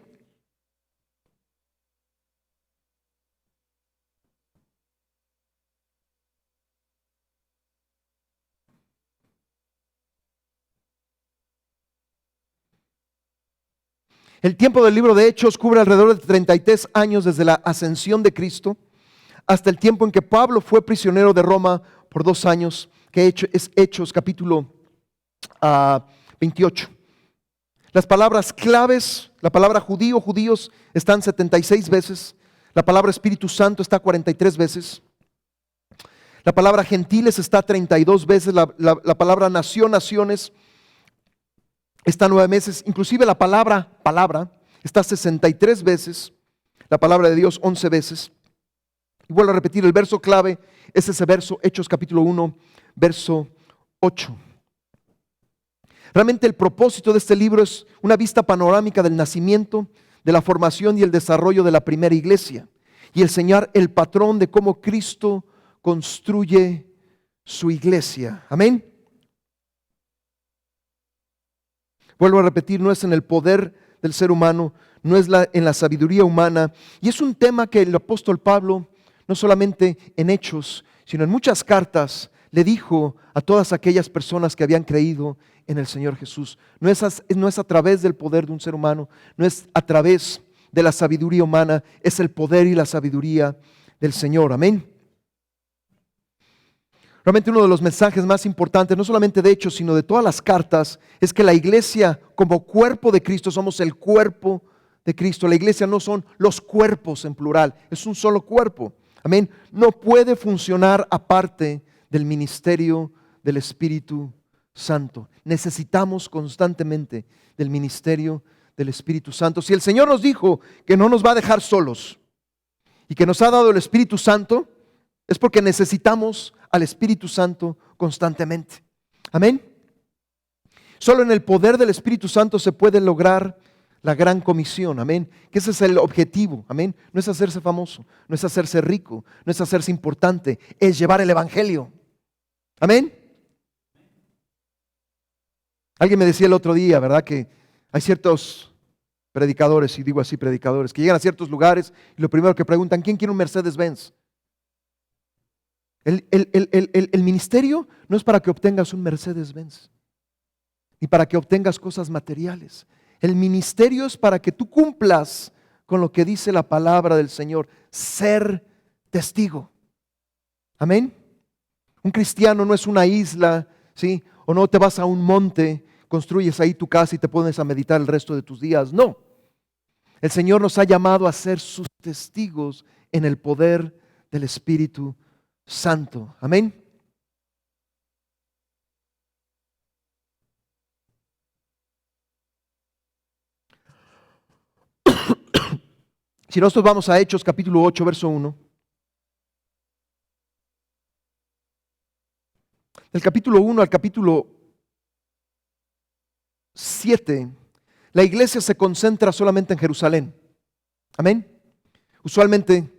El tiempo del libro de Hechos cubre alrededor de 33 años desde la ascensión de Cristo hasta el tiempo en que Pablo fue prisionero de Roma por 2 años, que es Hechos capítulo 28. Las palabras claves, la palabra judío, judíos, están 76 veces. La palabra Espíritu Santo está 43 veces. La palabra gentiles está 32 veces. La palabra nación, naciones, está 9 veces. Inclusive la palabra está 63 veces. La palabra de Dios 11 veces. Y vuelvo a repetir, el verso clave es ese verso, Hechos capítulo 1, verso 8. Realmente el propósito de este libro es una vista panorámica del nacimiento, de la formación y el desarrollo de la primera iglesia, y enseñar el patrón de cómo Cristo construye su iglesia. Amén. Vuelvo a repetir, no es en el poder del ser humano, no es en la sabiduría humana, y es un tema que el apóstol Pablo, no solamente en Hechos, sino en muchas cartas, le dijo a todas aquellas personas que habían creído en el Señor Jesús. No es a través del poder de un ser humano, no es a través de la sabiduría humana, es el poder y la sabiduría del Señor. Amén. Realmente uno de los mensajes más importantes, no solamente de Hechos, sino de todas las cartas, es que la iglesia como cuerpo de Cristo, somos el cuerpo de Cristo. La iglesia no son los cuerpos en plural, es un solo cuerpo. Amén. No puede funcionar aparte del ministerio del Espíritu Santo. Necesitamos constantemente del ministerio del Espíritu Santo. Si el Señor nos dijo que no nos va a dejar solos y que nos ha dado el Espíritu Santo, es porque necesitamos al Espíritu Santo constantemente. Amén. Solo en el poder del Espíritu Santo se puede lograr la gran comisión. Amén. Que ese es el objetivo. Amén. No es hacerse famoso, no es hacerse rico, no es hacerse importante, es llevar el Evangelio. Amén. Alguien me decía el otro día, ¿verdad? Que hay ciertos predicadores, y digo así predicadores, que llegan a ciertos lugares y lo primero que preguntan: ¿quién quiere un Mercedes-Benz? El ministerio no es para que obtengas un Mercedes-Benz, ni para que obtengas cosas materiales. El ministerio es para que tú cumplas con lo que dice la palabra del Señor, ser testigo. Amén. Un cristiano no es una isla, ¿sí? O no te vas a un monte, construyes ahí tu casa y te pones a meditar el resto de tus días. No. El Señor nos ha llamado a ser sus testigos en el poder del Espíritu Santo. Amén. Si nosotros vamos a Hechos capítulo 8, verso 1. Del capítulo 1 al capítulo 7, la iglesia se concentra solamente en Jerusalén. Amén. Usualmente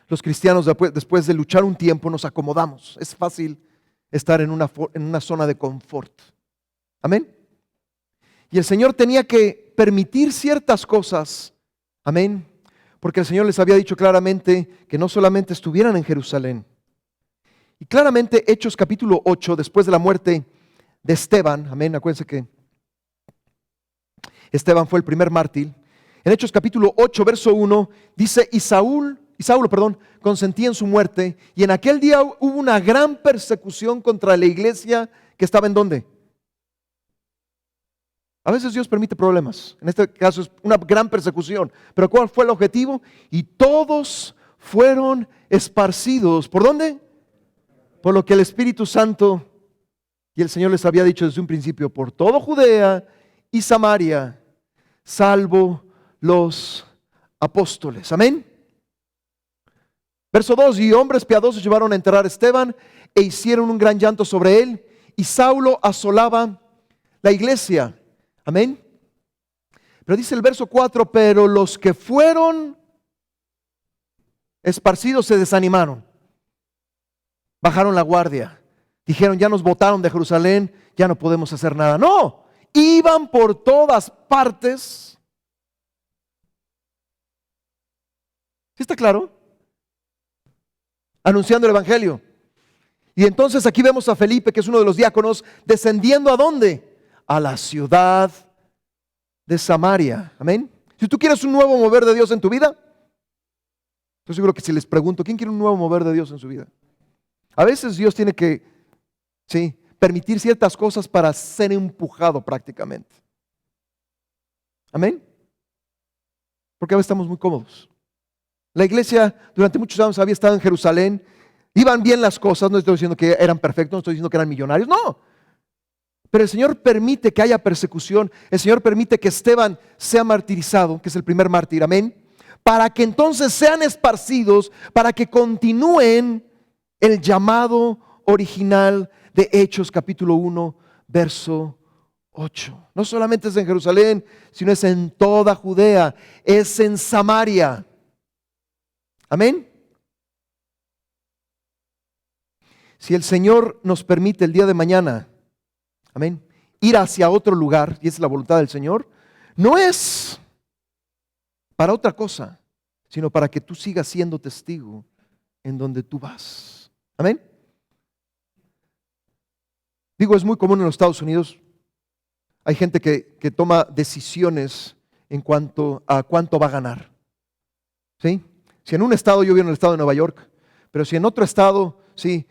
los cristianos después de luchar un tiempo nos acomodamos. Es fácil estar en una zona de confort. Amén. Y el Señor tenía que permitir ciertas cosas. Amén. Porque el Señor les había dicho claramente que no solamente estuvieran en Jerusalén. Y claramente Hechos capítulo 8, después de la muerte de Esteban, amén, acuérdense que Esteban fue el primer mártir. En Hechos capítulo 8, verso 1, dice: y Saulo, consentía en su muerte, y en aquel día hubo una gran persecución contra la iglesia que estaba ¿en dónde? A veces Dios permite problemas, en este caso es una gran persecución, pero ¿cuál fue el objetivo? Y todos fueron esparcidos, ¿por dónde? Por lo que el Espíritu Santo y el Señor les había dicho desde un principio: por todo Judea y Samaria, salvo los apóstoles. Amén. Verso 2: y hombres piadosos llevaron a enterrar a Esteban e hicieron un gran llanto sobre él, y Saulo asolaba la iglesia. Amén. Pero dice el verso 4: pero los que fueron esparcidos se desanimaron, bajaron la guardia, dijeron: ya nos botaron de Jerusalén, ya no podemos hacer nada. No, iban por todas partes. ¿Sí está claro? Anunciando el Evangelio. Y entonces aquí vemos a Felipe, que es uno de los diáconos, descendiendo ¿a dónde? A la ciudad de Samaria. Amén. Si tú quieres un nuevo mover de Dios en tu vida, estoy seguro que si les pregunto: ¿quién quiere un nuevo mover de Dios en su vida? A veces Dios tiene que, sí, permitir ciertas cosas para ser empujado prácticamente. Amén. Porque a veces estamos muy cómodos. La iglesia durante muchos años había estado en Jerusalén, iban bien las cosas, no estoy diciendo que eran perfectos, no estoy diciendo que eran millonarios, no. Pero el Señor permite que haya persecución, el Señor permite que Esteban sea martirizado, que es el primer mártir, amén, para que entonces sean esparcidos, para que continúen el llamado original de Hechos capítulo 1, verso 8. No solamente es en Jerusalén, sino es en toda Judea, es en Samaria. Amén. Si el Señor nos permite el día de mañana, amén, ir hacia otro lugar, y esa es la voluntad del Señor, no es para otra cosa, sino para que tú sigas siendo testigo en donde tú vas. Amén. Digo, es muy común en los Estados Unidos. Hay gente que toma decisiones en cuanto a cuánto va a ganar. ¿Sí? Si en un estado, yo vivo en el estado de Nueva York, pero si en otro estado, sí,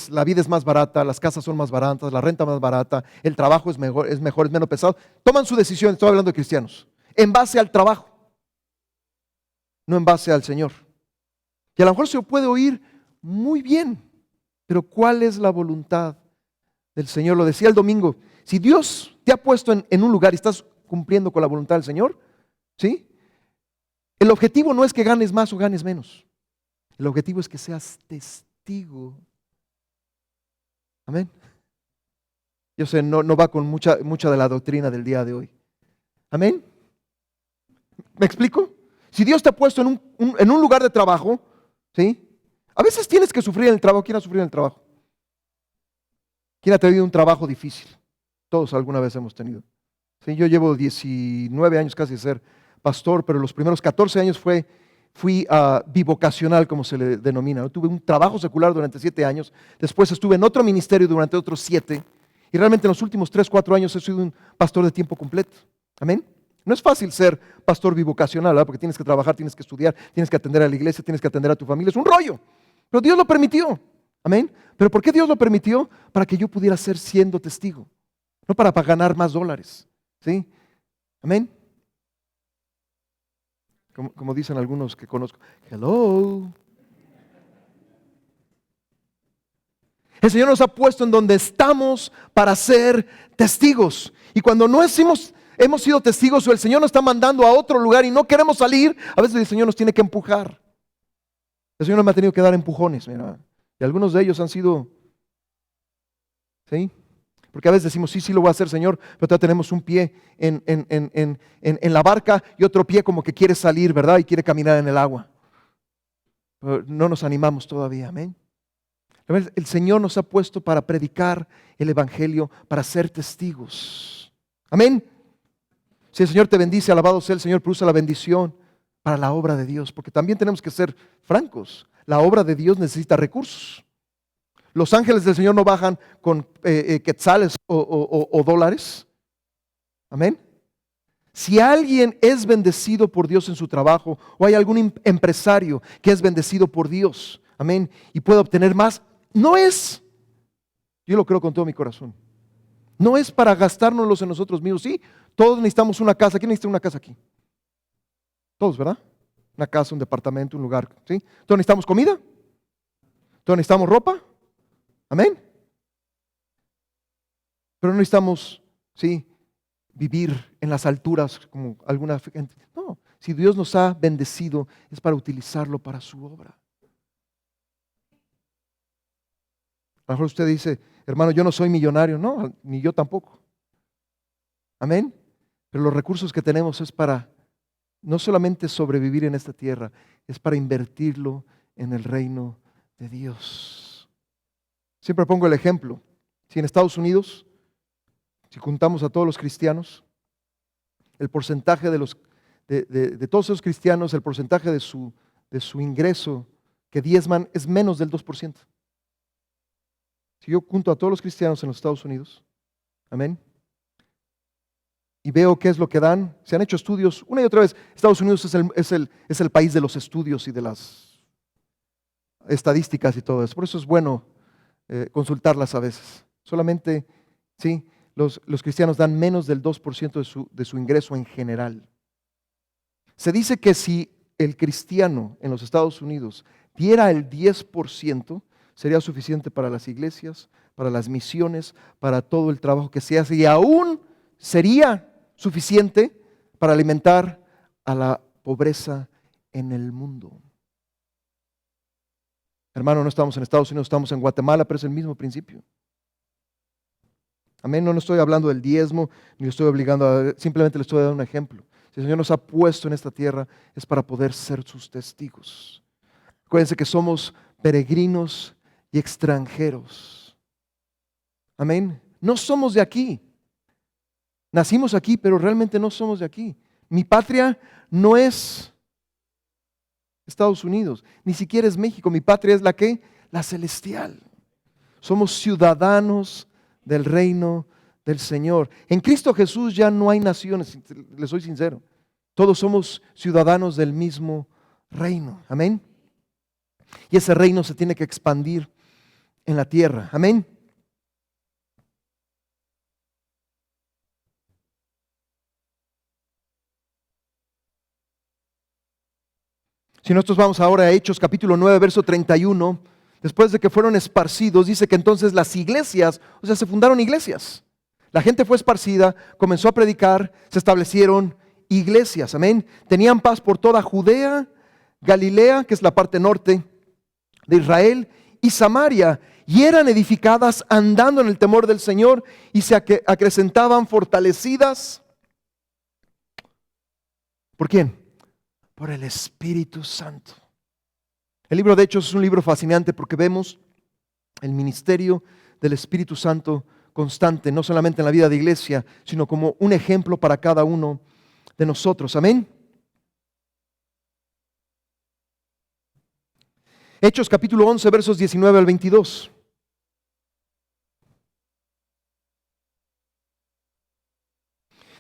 la vida es más barata, las casas son más baratas, la renta más barata, el trabajo es mejor, es menos pesado, toman su decisión, estoy hablando de cristianos, en base al trabajo, no en base al Señor. Y a lo mejor se puede oír muy bien, pero ¿cuál es la voluntad del Señor? Lo decía el domingo, si Dios te ha puesto en un lugar y estás cumpliendo con la voluntad del Señor, ¿sí? El objetivo no es que ganes más o ganes menos. El objetivo es que seas testigo. Amén. Yo sé, no va con mucha de la doctrina del día de hoy. Amén. ¿Me explico? Si Dios te ha puesto en un lugar de trabajo, ¿sí? A veces tienes que sufrir en el trabajo. ¿Quién ha sufrido en el trabajo? ¿Quién ha tenido un trabajo difícil? Todos alguna vez hemos tenido. ¿Sí? Yo llevo 19 años casi de ser pastor, pero los primeros 14 años fui bivocacional, como se le denomina. Tuve un trabajo secular durante 7 años, después estuve en otro ministerio durante otros 7, y realmente en los últimos 3, 4 años he sido un pastor de tiempo completo. Amén. No es fácil ser pastor bivocacional, ¿verdad? Porque tienes que trabajar, tienes que estudiar, tienes que atender a la iglesia, tienes que atender a tu familia. Es un rollo, pero Dios lo permitió. Amén. ¿Pero por qué Dios lo permitió? Para que yo pudiera ser siendo testigo, no para ganar más dólares. ¿Sí? Amén. Como dicen algunos que conozco. Hello. El Señor nos ha puesto en donde estamos para ser testigos. Y cuando no hemos sido testigos o el Señor nos está mandando a otro lugar y no queremos salir, a veces el Señor nos tiene que empujar. El Señor nos ha tenido que dar empujones, mira. Y algunos de ellos han sido, ¿sí? Porque a veces decimos, sí, lo voy a hacer, Señor, pero todavía tenemos un pie en la barca y otro pie como que quiere salir, ¿verdad? Y quiere caminar en el agua. Pero no nos animamos todavía, amén. El Señor nos ha puesto para predicar el Evangelio, para ser testigos. Amén. Si el Señor te bendice, alabado sea el Señor, pero usa la bendición para la obra de Dios. Porque también tenemos que ser francos. La obra de Dios necesita recursos. Los ángeles del Señor no bajan con quetzales o dólares. Amén. Si alguien es bendecido por Dios en su trabajo, o hay algún empresario que es bendecido por Dios, amén, y puede obtener más, no es, yo lo creo con todo mi corazón, no es para gastárnoslos en nosotros mismos. Sí, todos necesitamos una casa. ¿Quién necesita una casa aquí? Todos, ¿verdad? Una casa, un departamento, un lugar. ¿Sí? Todos necesitamos comida. Todos necesitamos ropa. Amén. Pero no necesitamos, sí, vivir en las alturas como alguna gente. No, si Dios nos ha bendecido es para utilizarlo para su obra. A lo mejor usted dice, hermano, yo no soy millonario. No, ni yo tampoco. Amén. Pero los recursos que tenemos es para no solamente sobrevivir en esta tierra, es para invertirlo en el reino de Dios. Siempre pongo el ejemplo. Si en Estados Unidos, si juntamos a todos los cristianos, el porcentaje de todos esos cristianos, el porcentaje de su ingreso que diezman es menos del 2%. Si yo junto a todos los cristianos en los Estados Unidos, amén, y veo qué es lo que dan, se han hecho estudios una y otra vez. Estados Unidos es el país de los estudios y de las estadísticas y todo eso. Por eso es bueno consultarlas a veces. Solamente, sí, los cristianos dan menos del 2% de su ingreso en general. Se dice que si el cristiano en los Estados Unidos diera el 10%, sería suficiente para las iglesias, para las misiones, para todo el trabajo que se hace, y aún sería suficiente para alimentar a la pobreza en el mundo. Hermano, no estamos en Estados Unidos, estamos en Guatemala, pero es el mismo principio. Amén, no estoy hablando del diezmo, ni lo estoy obligando, simplemente le estoy dando un ejemplo. Si el Señor nos ha puesto en esta tierra, es para poder ser sus testigos. Acuérdense que somos peregrinos y extranjeros. Amén, no somos de aquí. Nacimos aquí, pero realmente no somos de aquí. Mi patria no es Estados Unidos, ni siquiera es México. Mi patria es la celestial. Somos ciudadanos del reino del Señor. En Cristo Jesús ya no hay naciones, les soy sincero. Todos somos ciudadanos del mismo reino. Amén. Y ese reino se tiene que expandir en la tierra. Amén. Si nosotros vamos ahora a Hechos capítulo 9, verso 31, después de que fueron esparcidos, dice que entonces las iglesias, o sea, se fundaron iglesias. La gente fue esparcida, comenzó a predicar, se establecieron iglesias, amén. Tenían paz por toda Judea, Galilea, que es la parte norte de Israel, y Samaria, y eran edificadas andando en el temor del Señor y se acrecentaban fortalecidas. ¿Por quién? Por el Espíritu Santo. El libro de Hechos es un libro fascinante porque vemos el ministerio del Espíritu Santo constante, no solamente en la vida de iglesia, sino como un ejemplo para cada uno de nosotros. Amén. Hechos capítulo 11, versos 19 al 22.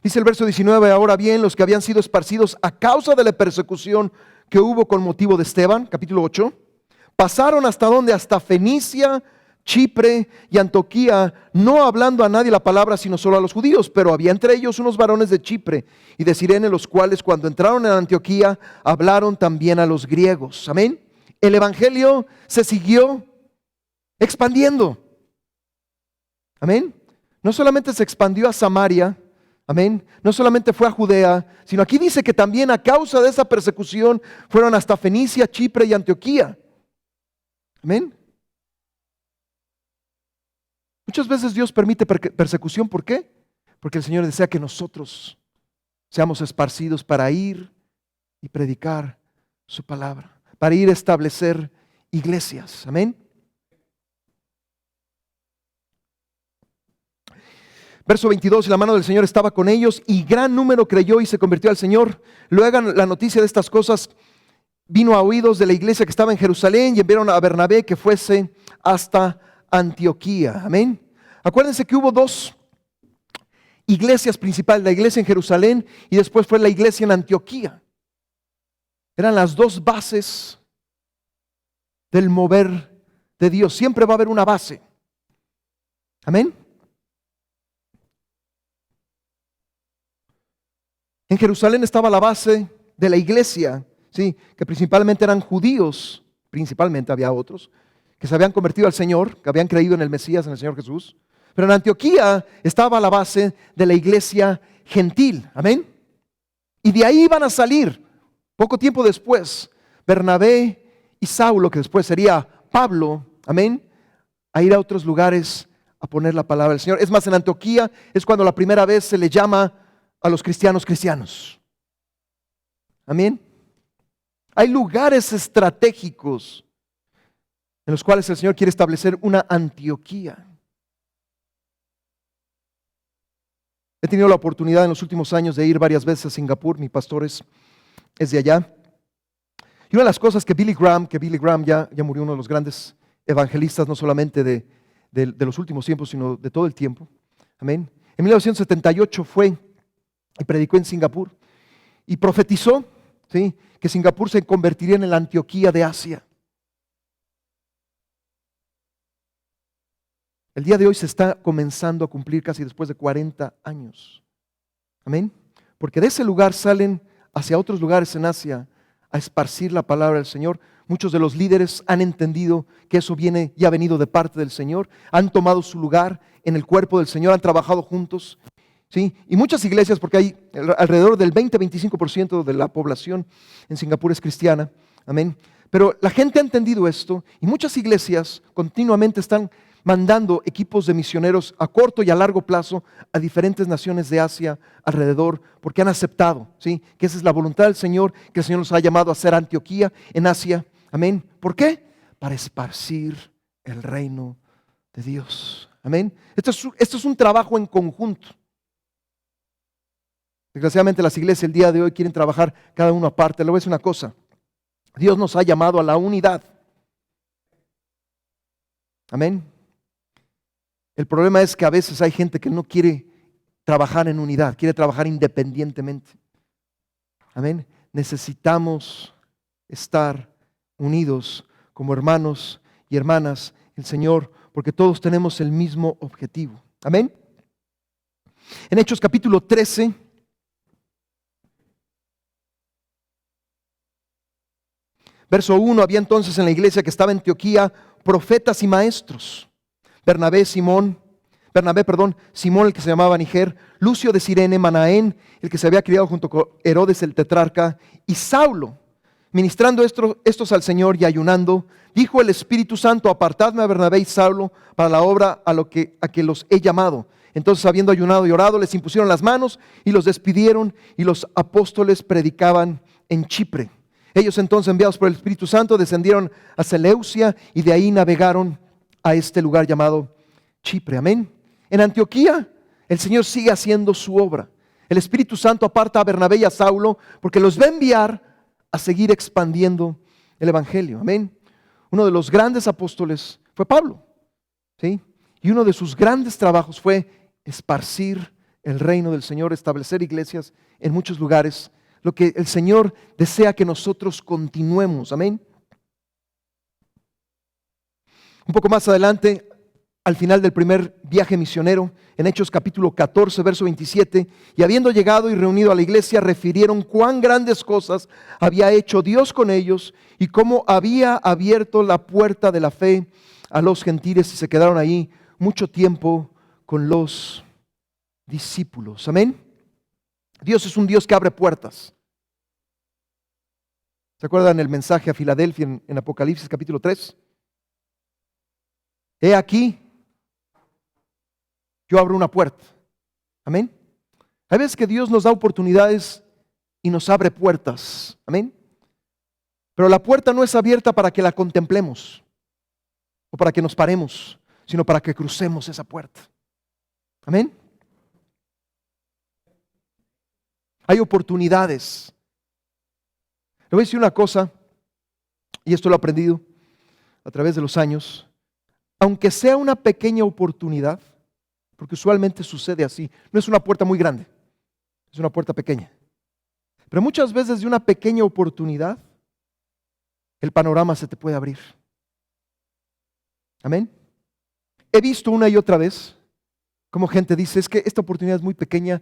Dice el verso 19, ahora bien, los que habían sido esparcidos a causa de la persecución que hubo con motivo de Esteban, capítulo 8, pasaron hasta donde, hasta Fenicia, Chipre y Antioquía, no hablando a nadie la palabra, sino solo a los judíos, pero había entre ellos unos varones de Chipre y de Cirene, los cuales cuando entraron en Antioquía, hablaron también a los griegos. Amén. El evangelio se siguió expandiendo. Amén. No solamente se expandió a Samaria, amén, no solamente fue a Judea, sino aquí dice que también a causa de esa persecución fueron hasta Fenicia, Chipre y Antioquía. Amén. Muchas veces Dios permite persecución, ¿por qué? Porque el Señor desea que nosotros seamos esparcidos para ir y predicar su palabra, para ir a establecer iglesias. Amén. Verso 22, la mano del Señor estaba con ellos y gran número creyó y se convirtió al Señor. Luego la noticia de estas cosas vino a oídos de la iglesia que estaba en Jerusalén y enviaron a Bernabé que fuese hasta Antioquía. Amén. Acuérdense que hubo dos iglesias principales, la iglesia en Jerusalén y después fue la iglesia en Antioquía. Eran las dos bases del mover de Dios. Siempre va a haber una base. Amén. En Jerusalén estaba la base de la iglesia, ¿sí? Que principalmente eran judíos, principalmente había otros, que se habían convertido al Señor, que habían creído en el Mesías, en el Señor Jesús. Pero en Antioquía estaba la base de la iglesia gentil, amén. Y de ahí iban a salir, poco tiempo después, Bernabé y Saulo, que después sería Pablo, amén, a ir a otros lugares a poner la palabra del Señor. Es más, en Antioquía es cuando la primera vez se le llama a los cristianos. Amén. Hay lugares estratégicos en los cuales el Señor quiere establecer una Antioquía. He tenido la oportunidad en los últimos años de ir varias veces a Singapur. Mi pastor es de allá. Y una de las cosas que Billy Graham ya murió, uno de los grandes evangelistas, no solamente de los últimos tiempos, sino de todo el tiempo. Amén. En 1978 fue y predicó en Singapur y profetizó, ¿sí?, que Singapur se convertiría en la Antioquía de Asia. El día de hoy se está comenzando a cumplir casi después de 40 años. Amén. Porque de ese lugar salen hacia otros lugares en Asia a esparcir la palabra del Señor. Muchos de los líderes han entendido que eso viene y ha venido de parte del Señor. Han tomado su lugar en el cuerpo del Señor, han trabajado juntos. ¿Sí? Y muchas iglesias, porque hay alrededor del 20-25% de la población en Singapur es cristiana, amén. Pero la gente ha entendido esto y muchas iglesias continuamente están mandando equipos de misioneros a corto y a largo plazo a diferentes naciones de Asia alrededor, porque han aceptado, ¿sí?, que esa es la voluntad del Señor, que el Señor nos ha llamado a hacer Antioquía en Asia, amén. ¿Por qué? Para esparcir el reino de Dios, amén. Esto es un trabajo en conjunto. Desgraciadamente las iglesias el día de hoy quieren trabajar cada uno aparte. Le voy a decir una cosa: Dios nos ha llamado a la unidad. Amén. El problema es que a veces hay gente que no quiere trabajar en unidad, quiere trabajar independientemente. Amén. Necesitamos estar unidos como hermanos y hermanas del Señor, porque todos tenemos el mismo objetivo. Amén. En Hechos capítulo 13, verso 1, había entonces en la iglesia que estaba en Antioquía profetas y maestros. Bernabé, Simón el que se llamaba Niger, Lucio de Cirene, Manaén, el que se había criado junto con Herodes el tetrarca, y Saulo. Ministrando estos al Señor y ayunando, dijo el Espíritu Santo: apartadme a Bernabé y Saulo para la obra a que los he llamado. Entonces, habiendo ayunado y orado, les impusieron las manos y los despidieron, y los apóstoles predicaban en Chipre. Ellos entonces, enviados por el Espíritu Santo, descendieron a Seleucia y de ahí navegaron a este lugar llamado Chipre. Amén. En Antioquía el Señor sigue haciendo su obra. El Espíritu Santo aparta a Bernabé y a Saulo porque los va a enviar a seguir expandiendo el Evangelio. Amén. Uno de los grandes apóstoles fue Pablo, ¿sí? Y uno de sus grandes trabajos fue esparcir el reino del Señor, establecer iglesias en muchos lugares. Lo que el Señor desea que nosotros continuemos. Amén. Un poco más adelante, al final del primer viaje misionero, en Hechos capítulo 14, verso 27, y habiendo llegado y reunido a la iglesia, refirieron cuán grandes cosas había hecho Dios con ellos y cómo había abierto la puerta de la fe a los gentiles, y se quedaron ahí mucho tiempo con los discípulos. Amén. Dios es un Dios que abre puertas. ¿Se acuerdan el mensaje a Filadelfia en Apocalipsis capítulo 3? He aquí, yo abro una puerta. Amén. Hay veces que Dios nos da oportunidades y nos abre puertas. Amén. Pero la puerta no es abierta para que la contemplemos o para que nos paremos, sino para que crucemos esa puerta. Amén. Hay oportunidades. Le voy a decir una cosa, y esto lo he aprendido a través de los años. Aunque sea una pequeña oportunidad, porque usualmente sucede así, no es una puerta muy grande, es una puerta pequeña. Pero muchas veces de una pequeña oportunidad, el panorama se te puede abrir. Amén. He visto una y otra vez como gente dice: es que esta oportunidad es muy pequeña,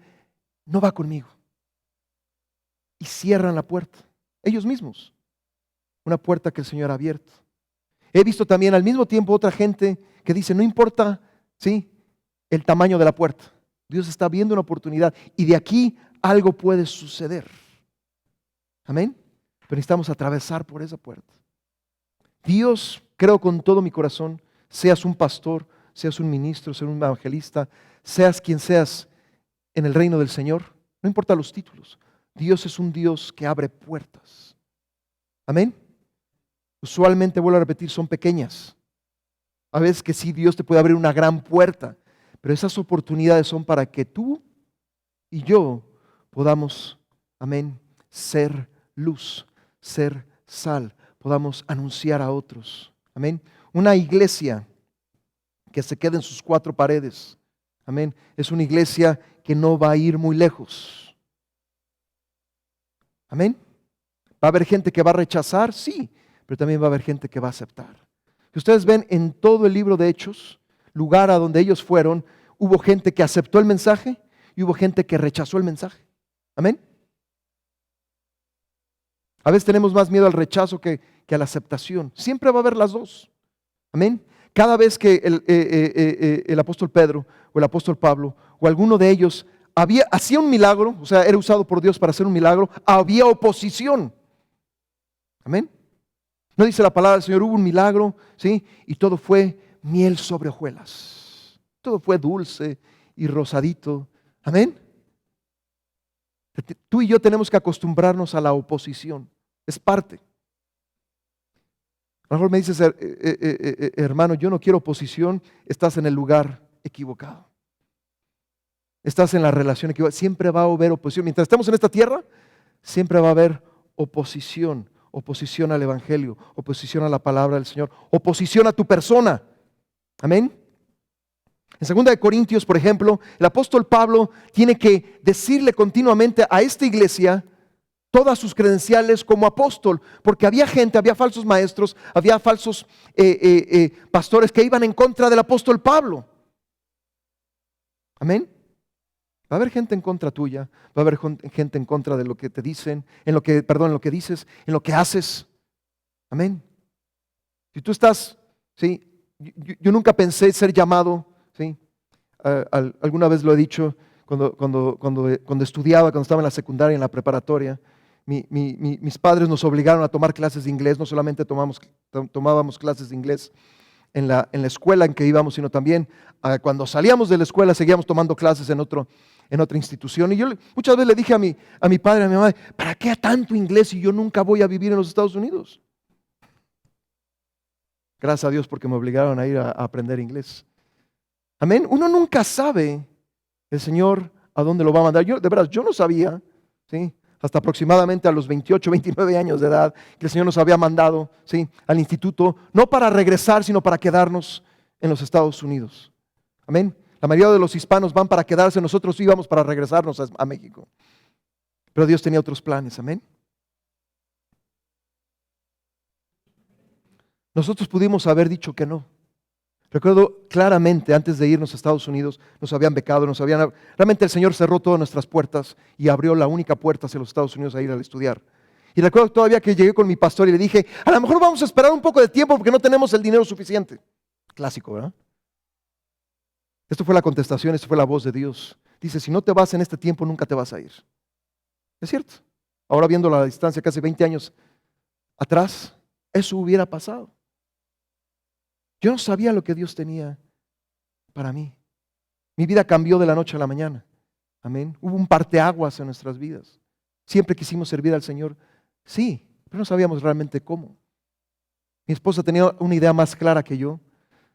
no va conmigo. Y cierran la puerta, ellos mismos. Una puerta que el Señor ha abierto. He visto también al mismo tiempo otra gente que dice: no importa, ¿sí?, el tamaño de la puerta. Dios está viendo una oportunidad y de aquí algo puede suceder. Amén. Pero necesitamos atravesar por esa puerta. Dios, creo con todo mi corazón, seas un pastor, seas un ministro, seas un evangelista, seas quien seas en el reino del Señor, no importa los títulos. Dios es un Dios que abre puertas. Amén. Usualmente, vuelvo a repetir, son pequeñas. A veces que sí, Dios te puede abrir una gran puerta, pero esas oportunidades son para que tú y yo podamos, amén, ser luz, ser sal, podamos anunciar a otros. Amén. Una iglesia que se quede en sus cuatro paredes, amén, es una iglesia que no va a ir muy lejos. Amén. ¿Va a haber gente que va a rechazar? Sí, pero también va a haber gente que va a aceptar. Que ustedes ven en todo el libro de Hechos, lugar a donde ellos fueron, hubo gente que aceptó el mensaje y hubo gente que rechazó el mensaje. Amén. A veces tenemos más miedo al rechazo que a la aceptación. Siempre va a haber las dos. Amén. Cada vez que el apóstol Pedro o el apóstol Pablo o alguno de ellos hacía un milagro, o sea, era usado por Dios para hacer un milagro, había oposición. Amén. No dice la palabra del Señor, hubo un milagro, ¿sí? Y todo fue miel sobre hojuelas. Todo fue dulce y rosadito. Amén. Tú y yo tenemos que acostumbrarnos a la oposición. Es parte. A lo mejor me dices, hermano, yo no quiero oposición. Estás en el lugar equivocado. Estás en la relación equivocada. Siempre va a haber oposición. Mientras estemos en esta tierra, siempre va a haber oposición. Oposición al Evangelio, oposición a la palabra del Señor, oposición a tu persona. Amén. En 2 Corintios, por ejemplo, el apóstol Pablo tiene que decirle continuamente a esta iglesia todas sus credenciales como apóstol, porque había gente, había falsos maestros, había falsos pastores que iban en contra del apóstol Pablo. Amén. Va a haber gente en contra tuya, va a haber gente en contra de lo que te dicen, en lo que dices, en lo que haces. Amén. Si tú estás, ¿sí? Yo nunca pensé ser llamado, ¿sí? Alguna vez lo he dicho, cuando estudiaba, cuando estaba en la secundaria, en la preparatoria, mis padres nos obligaron a tomar clases de inglés. No solamente tomábamos clases de inglés en la escuela en que íbamos, sino también cuando salíamos de la escuela seguíamos tomando clases en otra institución. Y yo muchas veces le dije a mi padre, a mi mamá, ¿para qué tanto inglés si yo nunca voy a vivir en los Estados Unidos? Gracias a Dios porque me obligaron a ir a aprender inglés. Amén. Uno nunca sabe el Señor a dónde lo va a mandar. De veras, yo no sabía, ¿sí? Hasta aproximadamente a los 28, 29 años de edad, que el Señor nos había mandado, ¿sí?, al instituto, no para regresar, sino para quedarnos en los Estados Unidos. Amén. La mayoría de los hispanos van para quedarse, nosotros íbamos para regresarnos a México. Pero Dios tenía otros planes, amén. Nosotros pudimos haber dicho que no. Recuerdo claramente, antes de irnos a Estados Unidos, nos habían becado, realmente el Señor cerró todas nuestras puertas y abrió la única puerta hacia los Estados Unidos a ir a estudiar. Y recuerdo todavía que llegué con mi pastor y le dije, a lo mejor vamos a esperar un poco de tiempo porque no tenemos el dinero suficiente. Clásico, ¿verdad? Esto fue la contestación, esto fue la voz de Dios. Dice, si no te vas en este tiempo, nunca te vas a ir. Es cierto. Ahora viendo la distancia, casi 20 años atrás, eso hubiera pasado. Yo no sabía lo que Dios tenía para mí. Mi vida cambió de la noche a la mañana. Amén. Hubo un parteaguas en nuestras vidas. Siempre quisimos servir al Señor. Sí, pero no sabíamos realmente cómo. Mi esposa tenía una idea más clara que yo,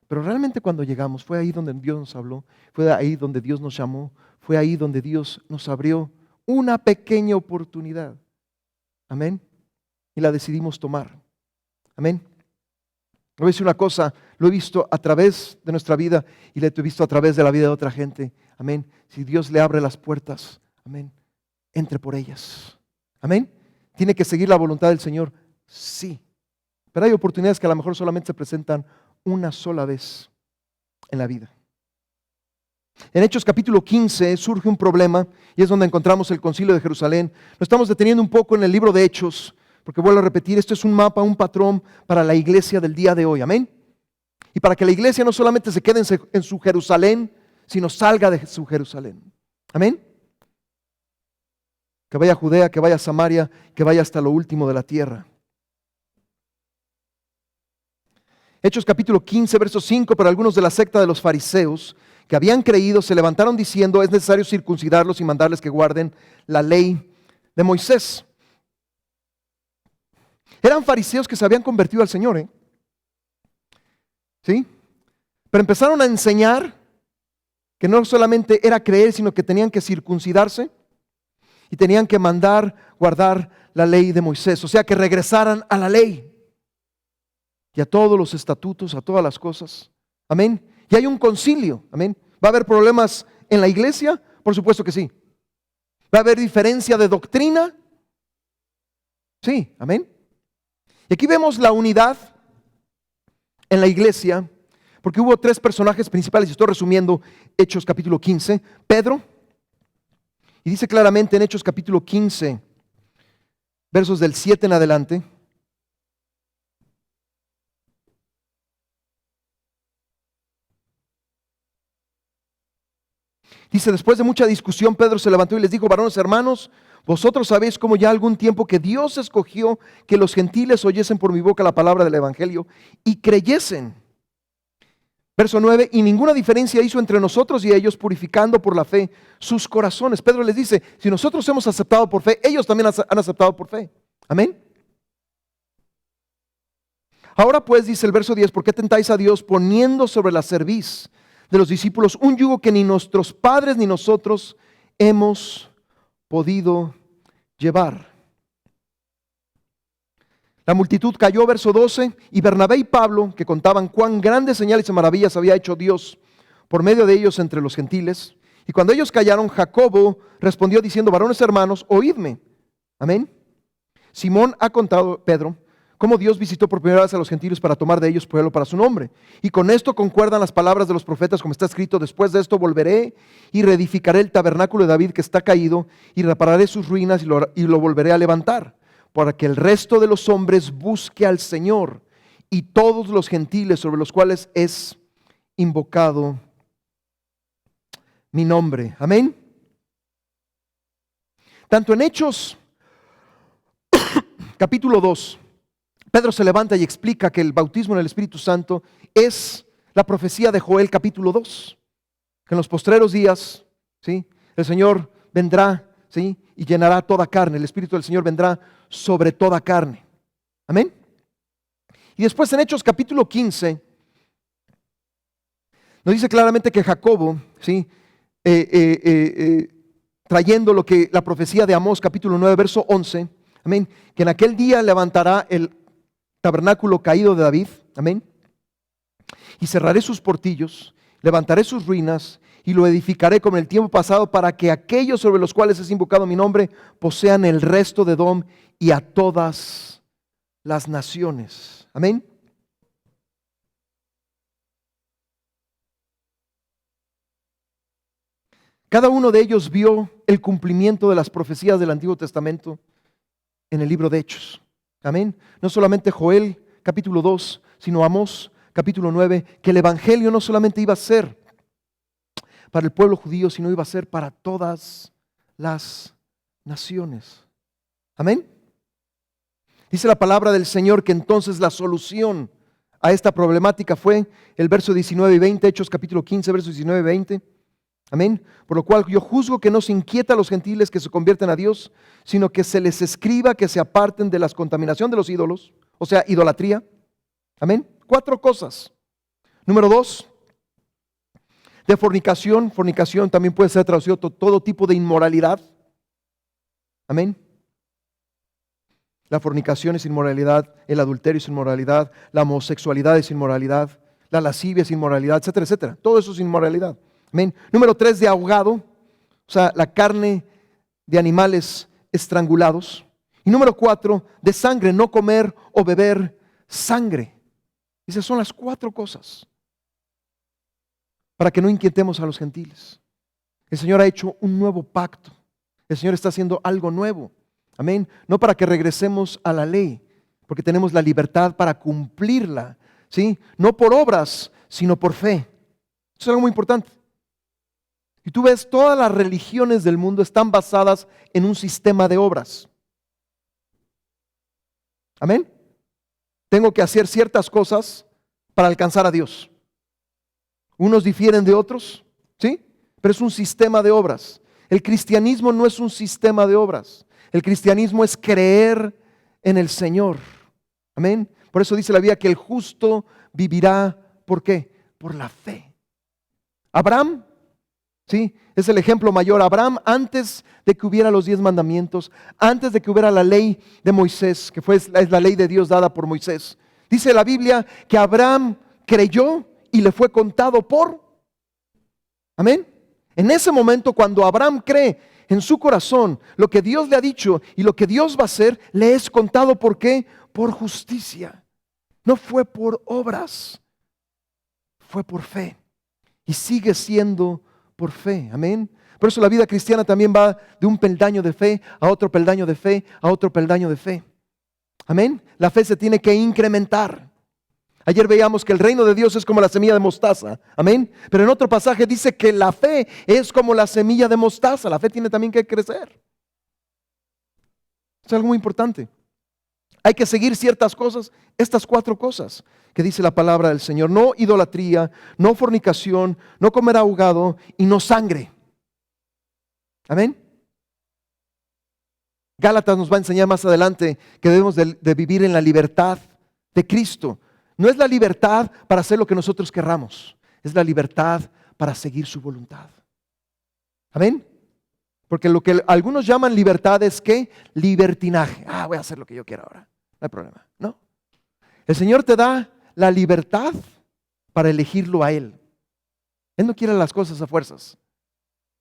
pero realmente cuando llegamos fue ahí donde Dios nos habló, fue ahí donde Dios nos llamó, fue ahí donde Dios nos abrió una pequeña oportunidad. Amén. Y la decidimos tomar. Amén. Voy a decir una cosa, lo he visto a través de nuestra vida y lo he visto a través de la vida de otra gente. Amén. Si Dios le abre las puertas, amén, entre por ellas. Amén. ¿Tiene que seguir la voluntad del Señor? Sí. Pero hay oportunidades que a lo mejor solamente se presentan una sola vez en la vida. En Hechos capítulo 15 surge un problema y es donde encontramos el concilio de Jerusalén. Nos estamos deteniendo un poco en el libro de Hechos, porque vuelvo a repetir, esto es un mapa, un patrón para la iglesia del día de hoy. Amén. Y para que la iglesia no solamente se quede en su Jerusalén, sino salga de su Jerusalén. Amén. Que vaya a Judea, que vaya a Samaria, que vaya hasta lo último de la tierra. Hechos capítulo 15, verso 5, pero algunos de la secta de los fariseos que habían creído se levantaron diciendo, es necesario circuncidarlos y mandarles que guarden la ley de Moisés. Eran fariseos que se habían convertido al Señor, ¿eh? ¿Sí? Pero empezaron a enseñar que no solamente era creer, sino que tenían que circuncidarse y tenían que guardar la ley de Moisés. O sea, que regresaran a la ley y a todos los estatutos, a todas las cosas. Amén. Y hay un concilio. Amén. ¿Va a haber problemas en la iglesia? Por supuesto que sí. ¿Va a haber diferencia de doctrina? Sí. Amén. Y aquí vemos la unidad en la iglesia, porque hubo tres personajes principales, y estoy resumiendo Hechos capítulo 15. Pedro, y dice claramente en Hechos capítulo 15, versos del 7 en adelante. Dice, después de mucha discusión, Pedro se levantó y les dijo, varones hermanos, vosotros sabéis cómo ya algún tiempo que Dios escogió que los gentiles oyesen por mi boca la palabra del evangelio y creyesen. Verso 9, y ninguna diferencia hizo entre nosotros y ellos, purificando por la fe sus corazones. Pedro les dice, si nosotros hemos aceptado por fe, ellos también han aceptado por fe. Amén. Ahora pues, dice el verso 10, ¿por qué tentáis a Dios poniendo sobre la cerviz de los discípulos un yugo que ni nuestros padres ni nosotros hemos podido llevar? La multitud cayó, verso 12, y Bernabé y Pablo, que contaban cuán grandes señales y maravillas había hecho Dios por medio de ellos entre los gentiles. Y cuando ellos callaron, Jacobo respondió diciendo: varones hermanos, oídme. Amén. Simón ha contado, Pedro, cómo Dios visitó por primera vez a los gentiles para tomar de ellos pueblo para su nombre. Y con esto concuerdan las palabras de los profetas, como está escrito: después de esto volveré y reedificaré el tabernáculo de David que está caído, y repararé sus ruinas y lo volveré a levantar, para que el resto de los hombres busque al Señor, y todos los gentiles sobre los cuales es invocado mi nombre. Amén. Tanto en Hechos capítulo 2, Pedro se levanta y explica que el bautismo en el Espíritu Santo es la profecía de Joel capítulo 2, que en los postreros días, ¿sí?, el Señor vendrá, ¿sí?, y llenará toda carne. El Espíritu del Señor vendrá sobre toda carne. Amén. Y después en Hechos capítulo 15 nos dice claramente que Jacobo, ¿sí?, trayendo lo que la profecía de Amós capítulo 9 verso 11, amén, que en aquel día levantará el tabernáculo caído de David, amén, y cerraré sus portillos, levantaré sus ruinas y lo edificaré como en el tiempo pasado, para que aquellos sobre los cuales es invocado mi nombre posean el resto de Edom y a todas las naciones. Amén. Cada uno de ellos vio el cumplimiento de las profecías del Antiguo Testamento en el libro de Hechos. Amén. No solamente Joel capítulo 2, sino Amós capítulo 9, que el evangelio no solamente iba a ser para el pueblo judío, sino iba a ser para todas las naciones. Amén. Dice la palabra del Señor que entonces la solución a esta problemática fue el verso 19 y 20, Hechos capítulo 15, versos 19 y 20. Amén. Por lo cual yo juzgo que no se inquieta a los gentiles que se convierten a Dios, sino que se les escriba que se aparten de la contaminación de los ídolos, o sea, idolatría. Amén. 4 cosas. Número 2, de fornicación. Fornicación también puede ser traducido todo tipo de inmoralidad. Amén. La fornicación es inmoralidad, el adulterio es inmoralidad, la homosexualidad es inmoralidad, la lascivia es inmoralidad, etcétera, etcétera. Todo eso es inmoralidad. Amén. Número 3, de ahogado, o sea, la carne de animales estrangulados. Y número 4, de sangre, no comer o beber sangre. Esas son las 4 cosas para que no inquietemos a los gentiles. El Señor ha hecho un nuevo pacto. El Señor está haciendo algo nuevo. Amén. No para que regresemos a la ley, porque tenemos la libertad para cumplirla, ¿sí? No por obras, sino por fe. Eso es algo muy importante. Y tú ves, todas las religiones del mundo están basadas en un sistema de obras. Amén. Tengo que hacer ciertas cosas para alcanzar a Dios. Unos difieren de otros, ¿sí? Pero es un sistema de obras. El cristianismo no es un sistema de obras. El cristianismo es creer en el Señor. Amén. Por eso dice la Biblia que el justo vivirá, ¿por qué? Por la fe. Abraham, sí, es el ejemplo mayor. Abraham, antes de que hubiera los 10 mandamientos, antes de que hubiera la ley de Moisés, que es la ley de Dios dada por Moisés, dice la Biblia que Abraham creyó y le fue contado por. Amén. En ese momento, cuando Abraham cree en su corazón lo que Dios le ha dicho y lo que Dios va a hacer, le es contado, ¿por qué? Por justicia. No fue por obras, fue por fe. Y sigue siendo por fe. Amén. Por eso la vida cristiana también va de un peldaño de fe a otro peldaño de fe, a otro peldaño de fe. Amén. La fe se tiene que incrementar. Ayer veíamos que el reino de Dios es como la semilla de mostaza. Amén. Pero en otro pasaje dice que la fe es como la semilla de mostaza. La fe tiene también que crecer. Es algo muy importante. Hay que seguir ciertas cosas, estas 4 cosas que dice la palabra del Señor. No idolatría, no fornicación, no comer ahogado y no sangre. Amén. Gálatas nos va a enseñar más adelante que debemos de vivir en la libertad de Cristo. No es la libertad para hacer lo que nosotros querramos, es la libertad para seguir su voluntad. Amén. Porque lo que algunos llaman libertad es ¿qué? Libertinaje. Voy a hacer lo que yo quiera ahora, no hay problema. No. El Señor te da la libertad para elegirlo a Él. Él no quiere las cosas a fuerzas.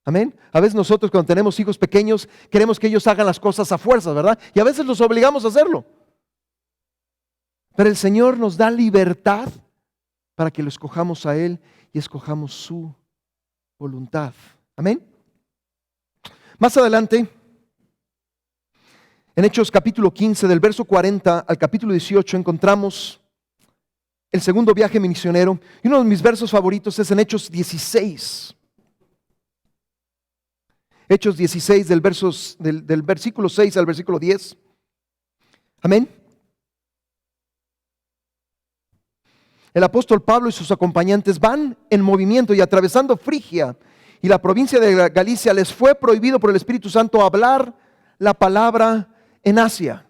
Amén. A veces nosotros cuando tenemos hijos pequeños queremos que ellos hagan las cosas a fuerzas, ¿verdad? Y a veces los obligamos a hacerlo. Pero el Señor nos da libertad para que lo escojamos a Él y escojamos su voluntad. Amén. Más adelante, en Hechos capítulo 15, del verso 40 al capítulo 18, encontramos el segundo viaje misionero. Y uno de mis versos favoritos es en Hechos 16. Hechos 16, del versículo 6 al versículo 10. Amén. El apóstol Pablo y sus acompañantes van en movimiento y atravesando Frigia y la provincia de Galicia, les fue prohibido por el Espíritu Santo hablar la palabra en Asia.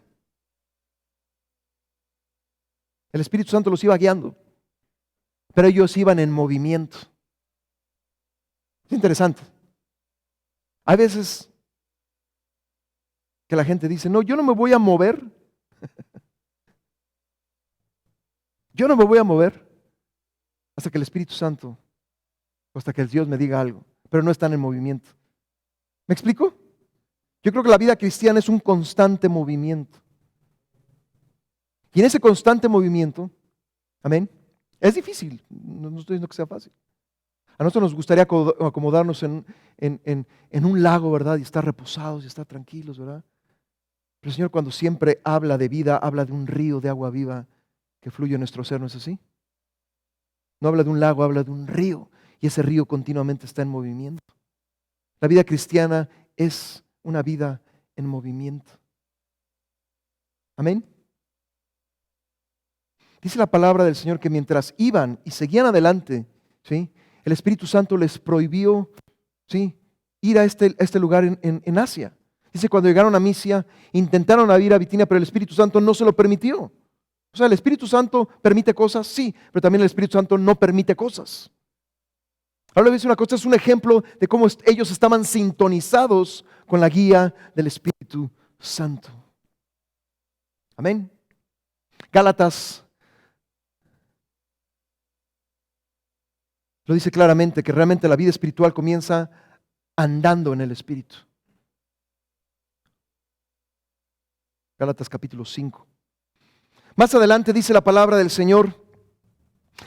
El Espíritu Santo los iba guiando, pero ellos iban en movimiento. Es interesante. Hay veces que la gente dice, no, yo no me voy a mover. Yo no me voy a mover hasta que el Espíritu Santo o hasta que el Dios me diga algo, pero no están en movimiento. ¿Me explico? Yo creo que la vida cristiana es un constante movimiento. Y en ese constante movimiento, amén, es difícil, no estoy diciendo que sea fácil. A nosotros nos gustaría acomodarnos en un lago, ¿verdad? Y estar reposados y estar tranquilos, ¿verdad? Pero el Señor, cuando siempre habla de vida, habla de un río de agua viva que fluye en nuestro ser, ¿no es así? No habla de un lago, habla de un río. Y ese río continuamente está en movimiento. La vida cristiana es una vida en movimiento. Amén. Dice la palabra del Señor que mientras iban y seguían adelante, ¿sí?, el Espíritu Santo les prohibió, ¿sí?, ir a este lugar en Asia. Dice, cuando llegaron a Misia, intentaron ir a Bitinia, pero el Espíritu Santo no se lo permitió. O sea, el Espíritu Santo permite cosas, sí, pero también el Espíritu Santo no permite cosas. Ahora les voy a decir una cosa, es un ejemplo de cómo ellos estaban sintonizados con la guía del Espíritu Santo. Amén. Gálatas lo dice claramente, que realmente la vida espiritual comienza andando en el Espíritu. Gálatas capítulo 5. Más adelante dice la palabra del Señor,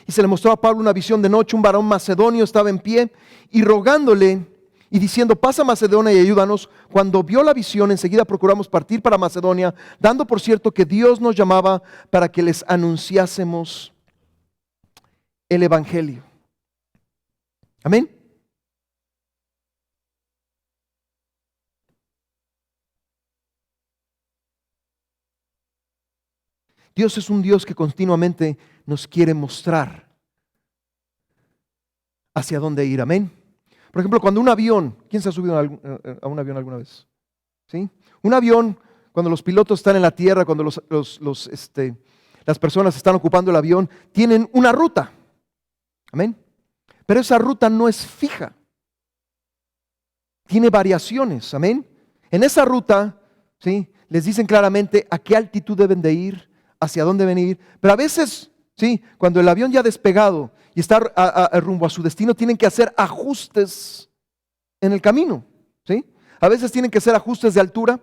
y se le mostró a Pablo una visión de noche, un varón macedonio estaba en pie, y rogándole y diciendo, pasa a Macedonia y ayúdanos. Cuando vio la visión, enseguida procuramos partir para Macedonia, dando por cierto que Dios nos llamaba para que les anunciásemos el Evangelio. Amén. Dios es un Dios que continuamente nos quiere mostrar hacia dónde ir. Amén. Por ejemplo, cuando un avión, ¿quién se ha subido a un avión alguna vez? ¿Sí? Un avión, cuando los pilotos están en la tierra, cuando las personas están ocupando el avión, tienen una ruta. Amén. Pero esa ruta no es fija. Tiene variaciones. Amén. En esa ruta, ¿sí?, les dicen claramente a qué altitud deben de ir, hacia dónde deben ir. Pero a veces, ¿sí?, cuando el avión ya ha despegado y está rumbo a su destino, tienen que hacer ajustes en el camino. ¿Sí? A veces tienen que hacer ajustes de altura.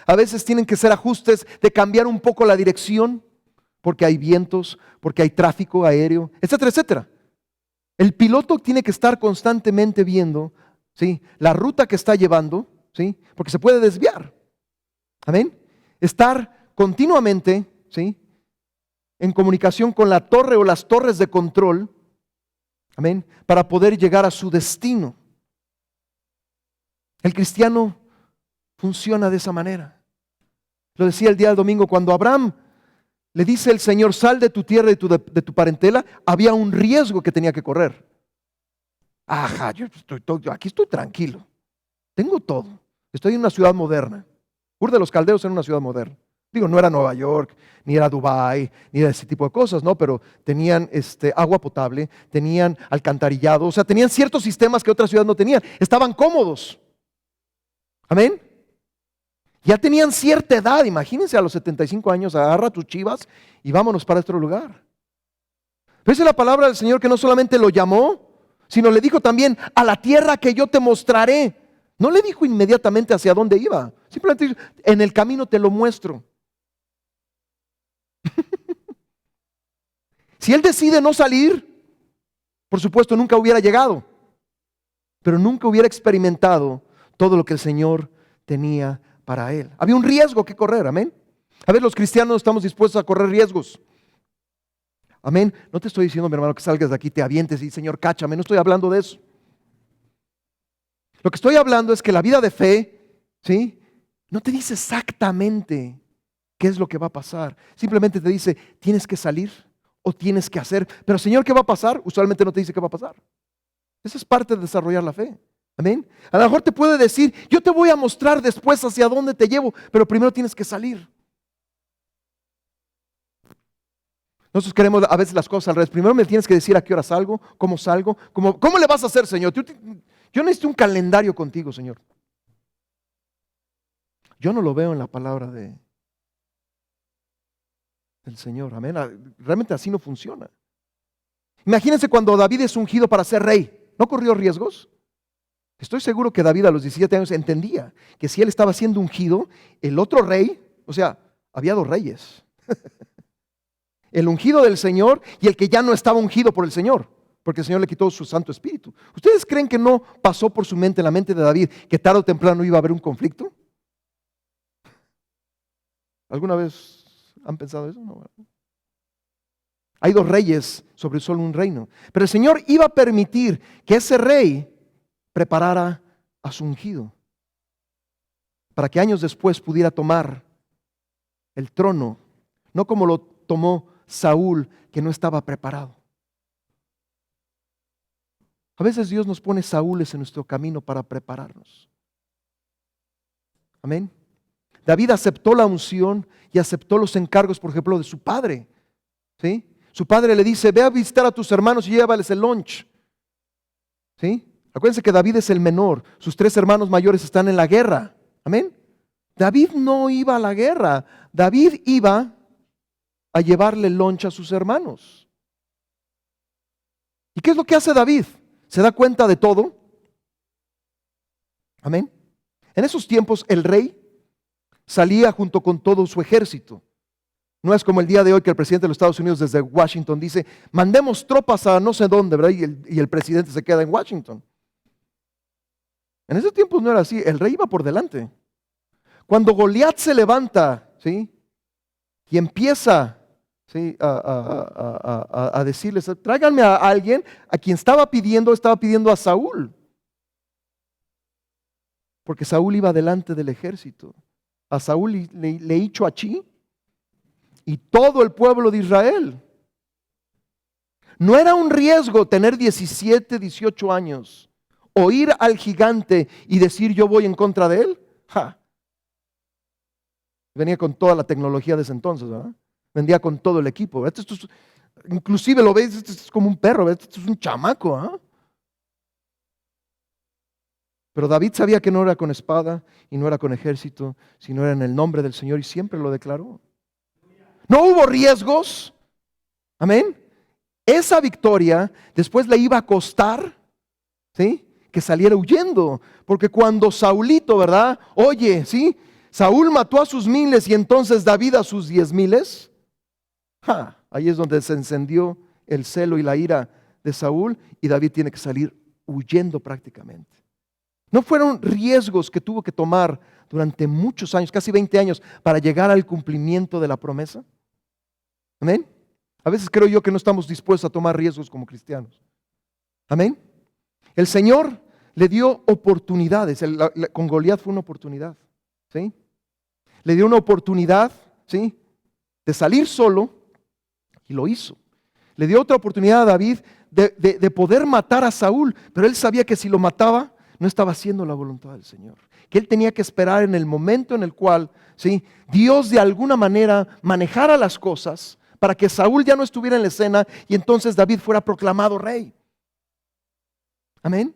A veces tienen que hacer ajustes de cambiar un poco la dirección, porque hay vientos, porque hay tráfico aéreo, etcétera, etcétera. El piloto tiene que estar constantemente viendo, ¿sí?, la ruta que está llevando, ¿sí?, porque se puede desviar. Amén. Estar continuamente, ¿sí?, en comunicación con la torre o las torres de control, amén, para poder llegar a su destino. El cristiano funciona de esa manera. Lo decía el día del domingo, cuando Abraham le dice el Señor, sal de tu tierra y de tu parentela, había un riesgo que tenía que correr. Ajá, yo aquí estoy tranquilo, tengo todo, estoy en una ciudad moderna. Ur de los Caldeos era una ciudad moderna. Digo, no era Nueva York, ni era Dubái, ni era ese tipo de cosas, ¿no? Pero tenían agua potable, tenían alcantarillado, o sea, tenían ciertos sistemas que otras ciudades no tenían. Estaban cómodos. Amén. Ya tenían cierta edad, imagínense a los 75 años, agarra tus chivas y vámonos para otro lugar. Pero esa es la palabra del Señor que no solamente lo llamó, sino le dijo también, a la tierra que yo te mostraré. No le dijo inmediatamente hacia dónde iba. Simplemente dijo, en el camino te lo muestro. Si él decide no salir, por supuesto nunca hubiera llegado, pero nunca hubiera experimentado todo lo que el Señor tenía para él. Había un riesgo que correr, amén. A ver, los cristianos estamos dispuestos a correr riesgos. Amén. No te estoy diciendo, mi hermano, que salgas de aquí, te avientes y Señor, cáchame. No estoy hablando de eso. Lo que estoy hablando es que la vida de fe, ¿sí? No te dice exactamente qué es lo que va a pasar. Simplemente te dice, tienes que salir o tienes que hacer. Pero Señor, ¿qué va a pasar? Usualmente no te dice qué va a pasar. Esa es parte de desarrollar la fe. Amén. A lo mejor te puede decir, yo te voy a mostrar después hacia dónde te llevo, pero primero tienes que salir. Nosotros queremos a veces las cosas al revés. Primero me tienes que decir a qué hora salgo, cómo le vas a hacer, Señor. Yo necesito un calendario contigo, Señor. Yo no lo veo en la palabra del Señor. Amén. Realmente así no funciona. Imagínense cuando David es ungido para ser rey. ¿No corrió riesgos? Estoy seguro que David a los 17 años entendía que si él estaba siendo ungido, el otro rey, o sea, había dos reyes. El ungido del Señor y el que ya no estaba ungido por el Señor, porque el Señor le quitó su Santo Espíritu. ¿Ustedes creen que no pasó por su mente, la mente de David, que tarde o temprano iba a haber un conflicto? ¿Alguna vez han pensado eso? No. Hay dos reyes sobre solo un reino, pero el Señor iba a permitir que ese rey preparara a su ungido para que años después pudiera tomar el trono, no como lo tomó Saúl, que no estaba preparado. A veces Dios nos pone Saúles en nuestro camino para prepararnos. Amén. David aceptó la unción y aceptó los encargos, por ejemplo, de su padre. ¿Sí? Su padre le dice, ve a visitar a tus hermanos y llévales el lunch. ¿Sí? Acuérdense que David es el menor. Sus tres hermanos mayores están en la guerra. Amén. David no iba a la guerra. David iba a llevarle lunch a sus hermanos. ¿Y qué es lo que hace David? ¿Se da cuenta de todo? Amén. En esos tiempos el rey salía junto con todo su ejército. No es como el día de hoy que el presidente de los Estados Unidos desde Washington dice, mandemos tropas a no sé dónde, ¿verdad? Y el presidente se queda en Washington. En esos tiempos no era así, el rey iba por delante. Cuando Goliat se levanta, ¿sí? Y empieza, ¿sí? a decirles, tráiganme a alguien a quien estaba pidiendo a Saúl. Porque Saúl iba delante del ejército. A Saúl le hizo achí y todo el pueblo de Israel. No era un riesgo tener 17, 18 años, oír al gigante y decir yo voy en contra de él. ¡Ja! Venía con toda la tecnología de ese entonces, ¿verdad? Vendía con todo el equipo. Inclusive lo ves, esto es como un perro, ¿verdad? Esto es un chamaco. ¿Ah? Pero David sabía que no era con espada y no era con ejército, sino era en el nombre del Señor y siempre lo declaró. No hubo riesgos. Amén. Esa victoria después le iba a costar, ¿sí? Que saliera huyendo. Porque cuando Saulito, ¿verdad? Oye, ¿sí? Saúl mató a sus miles y entonces David a sus 10,000. Ahí es donde se encendió el celo y la ira de Saúl y David tiene que salir huyendo prácticamente. No fueron riesgos que tuvo que tomar durante muchos años, casi 20 años, para llegar al cumplimiento de la promesa. Amén. A veces creo yo que no estamos dispuestos a tomar riesgos como cristianos. Amén. El Señor le dio oportunidades. Con Goliat fue una oportunidad. ¿Sí? Le dio una oportunidad, ¿sí? De salir solo y lo hizo. Le dio otra oportunidad a David de poder matar a Saúl, pero él sabía que si lo mataba no estaba haciendo la voluntad del Señor. Que él tenía que esperar en el momento en el cual, ¿sí? Dios de alguna manera manejara las cosas para que Saúl ya no estuviera en la escena y entonces David fuera proclamado rey. Amén.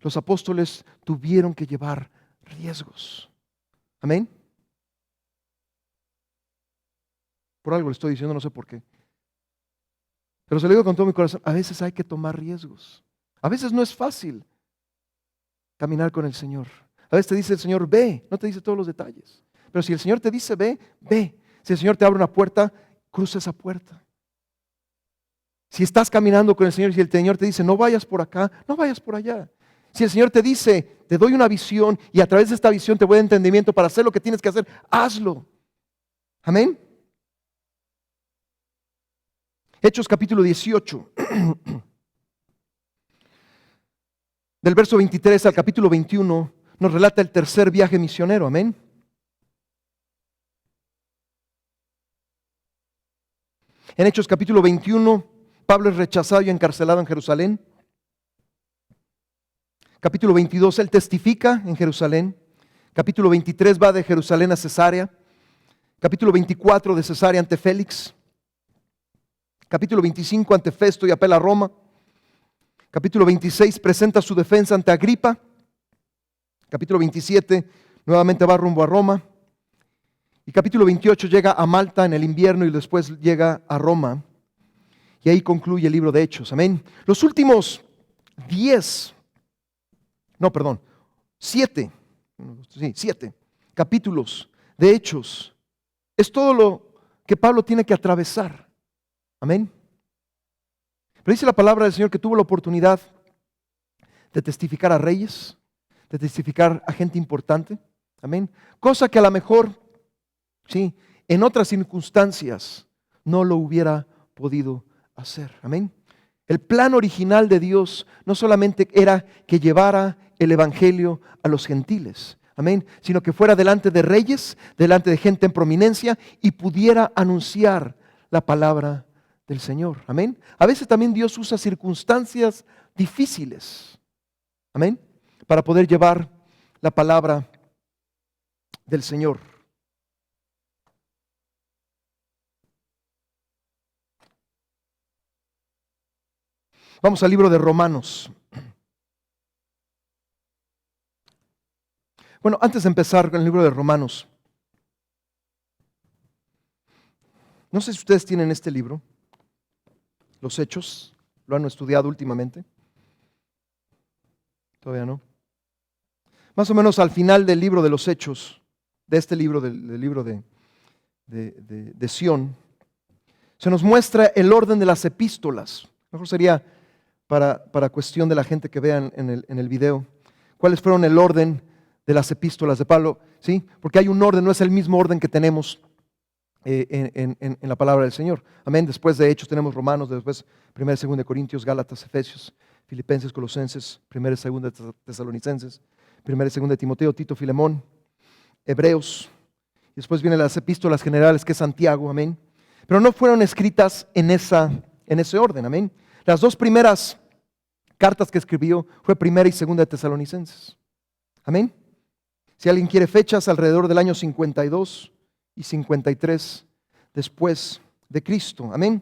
Los apóstoles tuvieron que llevar riesgos. Amén. Por algo le estoy diciendo, no sé por qué. Pero se lo digo con todo mi corazón, a veces hay que tomar riesgos. A veces no es fácil caminar con el Señor. A veces te dice el Señor, ve, no te dice todos los detalles. Pero si el Señor te dice, ve, ve. Si el Señor te abre una puerta, cruza esa puerta. Si estás caminando con el Señor y el Señor te dice, no vayas por acá, no vayas por allá. Si el Señor te dice, te doy una visión y a través de esta visión te voy a dar entendimiento para hacer lo que tienes que hacer, hazlo. Amén. Hechos capítulo 18. Del verso 23 al capítulo 21 nos relata el tercer viaje misionero. Amén. En Hechos capítulo 21, Pablo es rechazado y encarcelado en Jerusalén. Capítulo 22, él testifica en Jerusalén. Capítulo 23 va de Jerusalén a Cesarea. Capítulo 24 de Cesarea ante Félix. Capítulo 25 ante Festo y apela a Roma. Capítulo 26 presenta su defensa ante Agripa. Capítulo 27 nuevamente va rumbo a Roma. Y capítulo 28 llega a Malta en el invierno y después llega a Roma. Y ahí concluye el libro de Hechos. Amén. Los últimos 7 capítulos de Hechos es todo lo que Pablo tiene que atravesar. Amén. Pero dice la palabra del Señor que tuvo la oportunidad de testificar a reyes, de testificar a gente importante. Amén. Cosa que a lo mejor, sí, en otras circunstancias no lo hubiera podido hacer. Amén. El plan original de Dios no solamente era que llevara el evangelio a los gentiles, amén, sino que fuera delante de reyes, delante de gente en prominencia y pudiera anunciar la palabra del Señor. Amén. A veces también Dios usa circunstancias difíciles, amén, para poder llevar la palabra del Señor. Vamos al libro de Romanos. Bueno, antes de empezar con el libro de Romanos, no sé si ustedes tienen este libro, Los Hechos, ¿lo han estudiado últimamente? Todavía no. Más o menos al final del libro de los Hechos, de este libro, del libro de Sión, se nos muestra el orden de las epístolas. Mejor sería para cuestión de la gente que vean en el video, cuáles fueron el orden de las epístolas de Pablo, ¿sí? Porque hay un orden, no es el mismo orden que tenemos en la palabra del Señor. Amén. Después de Hechos tenemos Romanos, después 1 y 2 Corintios, Gálatas, Efesios, Filipenses, Colosenses, 1 y 2 Tesalonicenses, 1 y 2 Timoteo, Tito, Filemón, Hebreos, y después vienen las epístolas generales que es Santiago, amén. Pero no fueron escritas en ese orden, amén. Las dos primeras cartas que escribió fue 1 y 2 Tesalonicenses. Amén. Si alguien quiere fechas, alrededor del año 52 y 53 después de Cristo. Amén.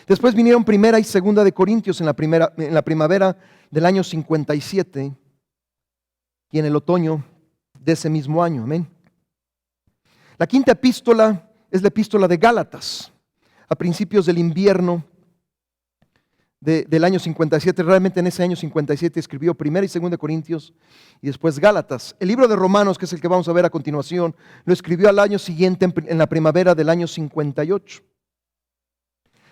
Después vinieron 1 y 2 de Corintios en la primavera del año 57 y en el otoño de ese mismo año. Amén. La quinta epístola es la epístola de Gálatas, a principios del invierno del año 57, realmente en ese año 57 escribió 1 y 2 Corintios y después Gálatas. El libro de Romanos, que es el que vamos a ver a continuación, lo escribió al año siguiente, en la primavera del año 58.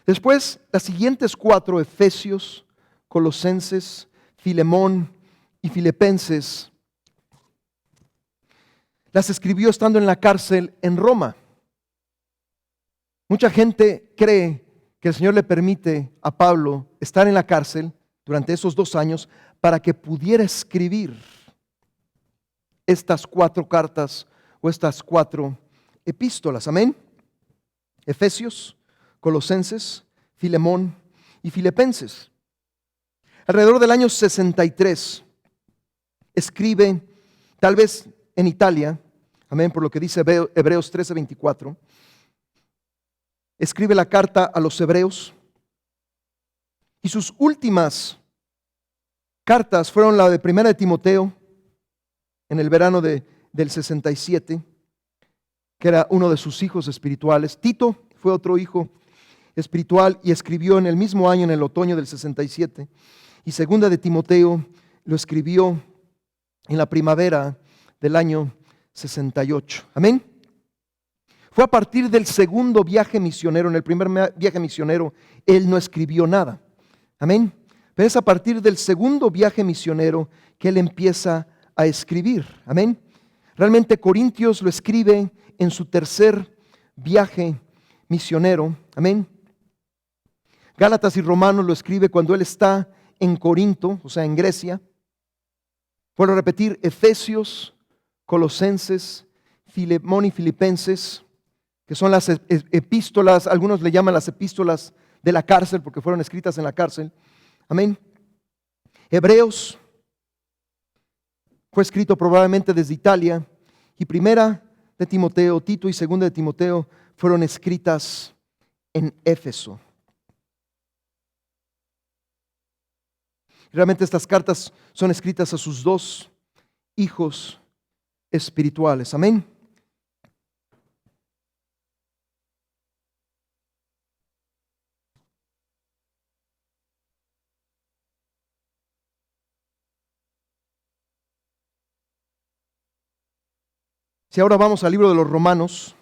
Después, las siguientes 4, Efesios, Colosenses, Filemón y Filipenses, las escribió estando en la cárcel en Roma. Mucha gente cree que el Señor le permite a Pablo estar en la cárcel durante esos 2 años para que pudiera escribir estas 4 cartas o estas 4 epístolas. Amén. Efesios, Colosenses, Filemón y Filipenses. Alrededor del año 63 escribe, tal vez en Italia, amén, por lo que dice Hebreos 13:24, escribe la carta a los hebreos y sus últimas cartas fueron la de 1 de Timoteo en el verano del 67, que era uno de sus hijos espirituales. Tito fue otro hijo espiritual y escribió en el mismo año, en el otoño del 67. Y segunda de Timoteo lo escribió en la primavera del año 68. Amén. Fue a partir del segundo viaje misionero. En el primer viaje misionero él no escribió nada. Amén. Pero es a partir del segundo viaje misionero que él empieza a escribir. Amén. Realmente Corintios lo escribe en su tercer viaje misionero. Amén. Gálatas y Romanos lo escribe cuando él está en Corinto, o sea, en Grecia. Vuelvo a repetir, Efesios, Colosenses, Filemón y Filipenses, que son las epístolas, algunos le llaman las epístolas de la cárcel porque fueron escritas en la cárcel. Amén. Hebreos fue escrito probablemente desde Italia, y primera de Timoteo, Tito y segunda de Timoteo fueron escritas en Éfeso. Realmente estas cartas son escritas a sus dos hijos espirituales. Amén. Si ahora vamos al libro de los Romanos,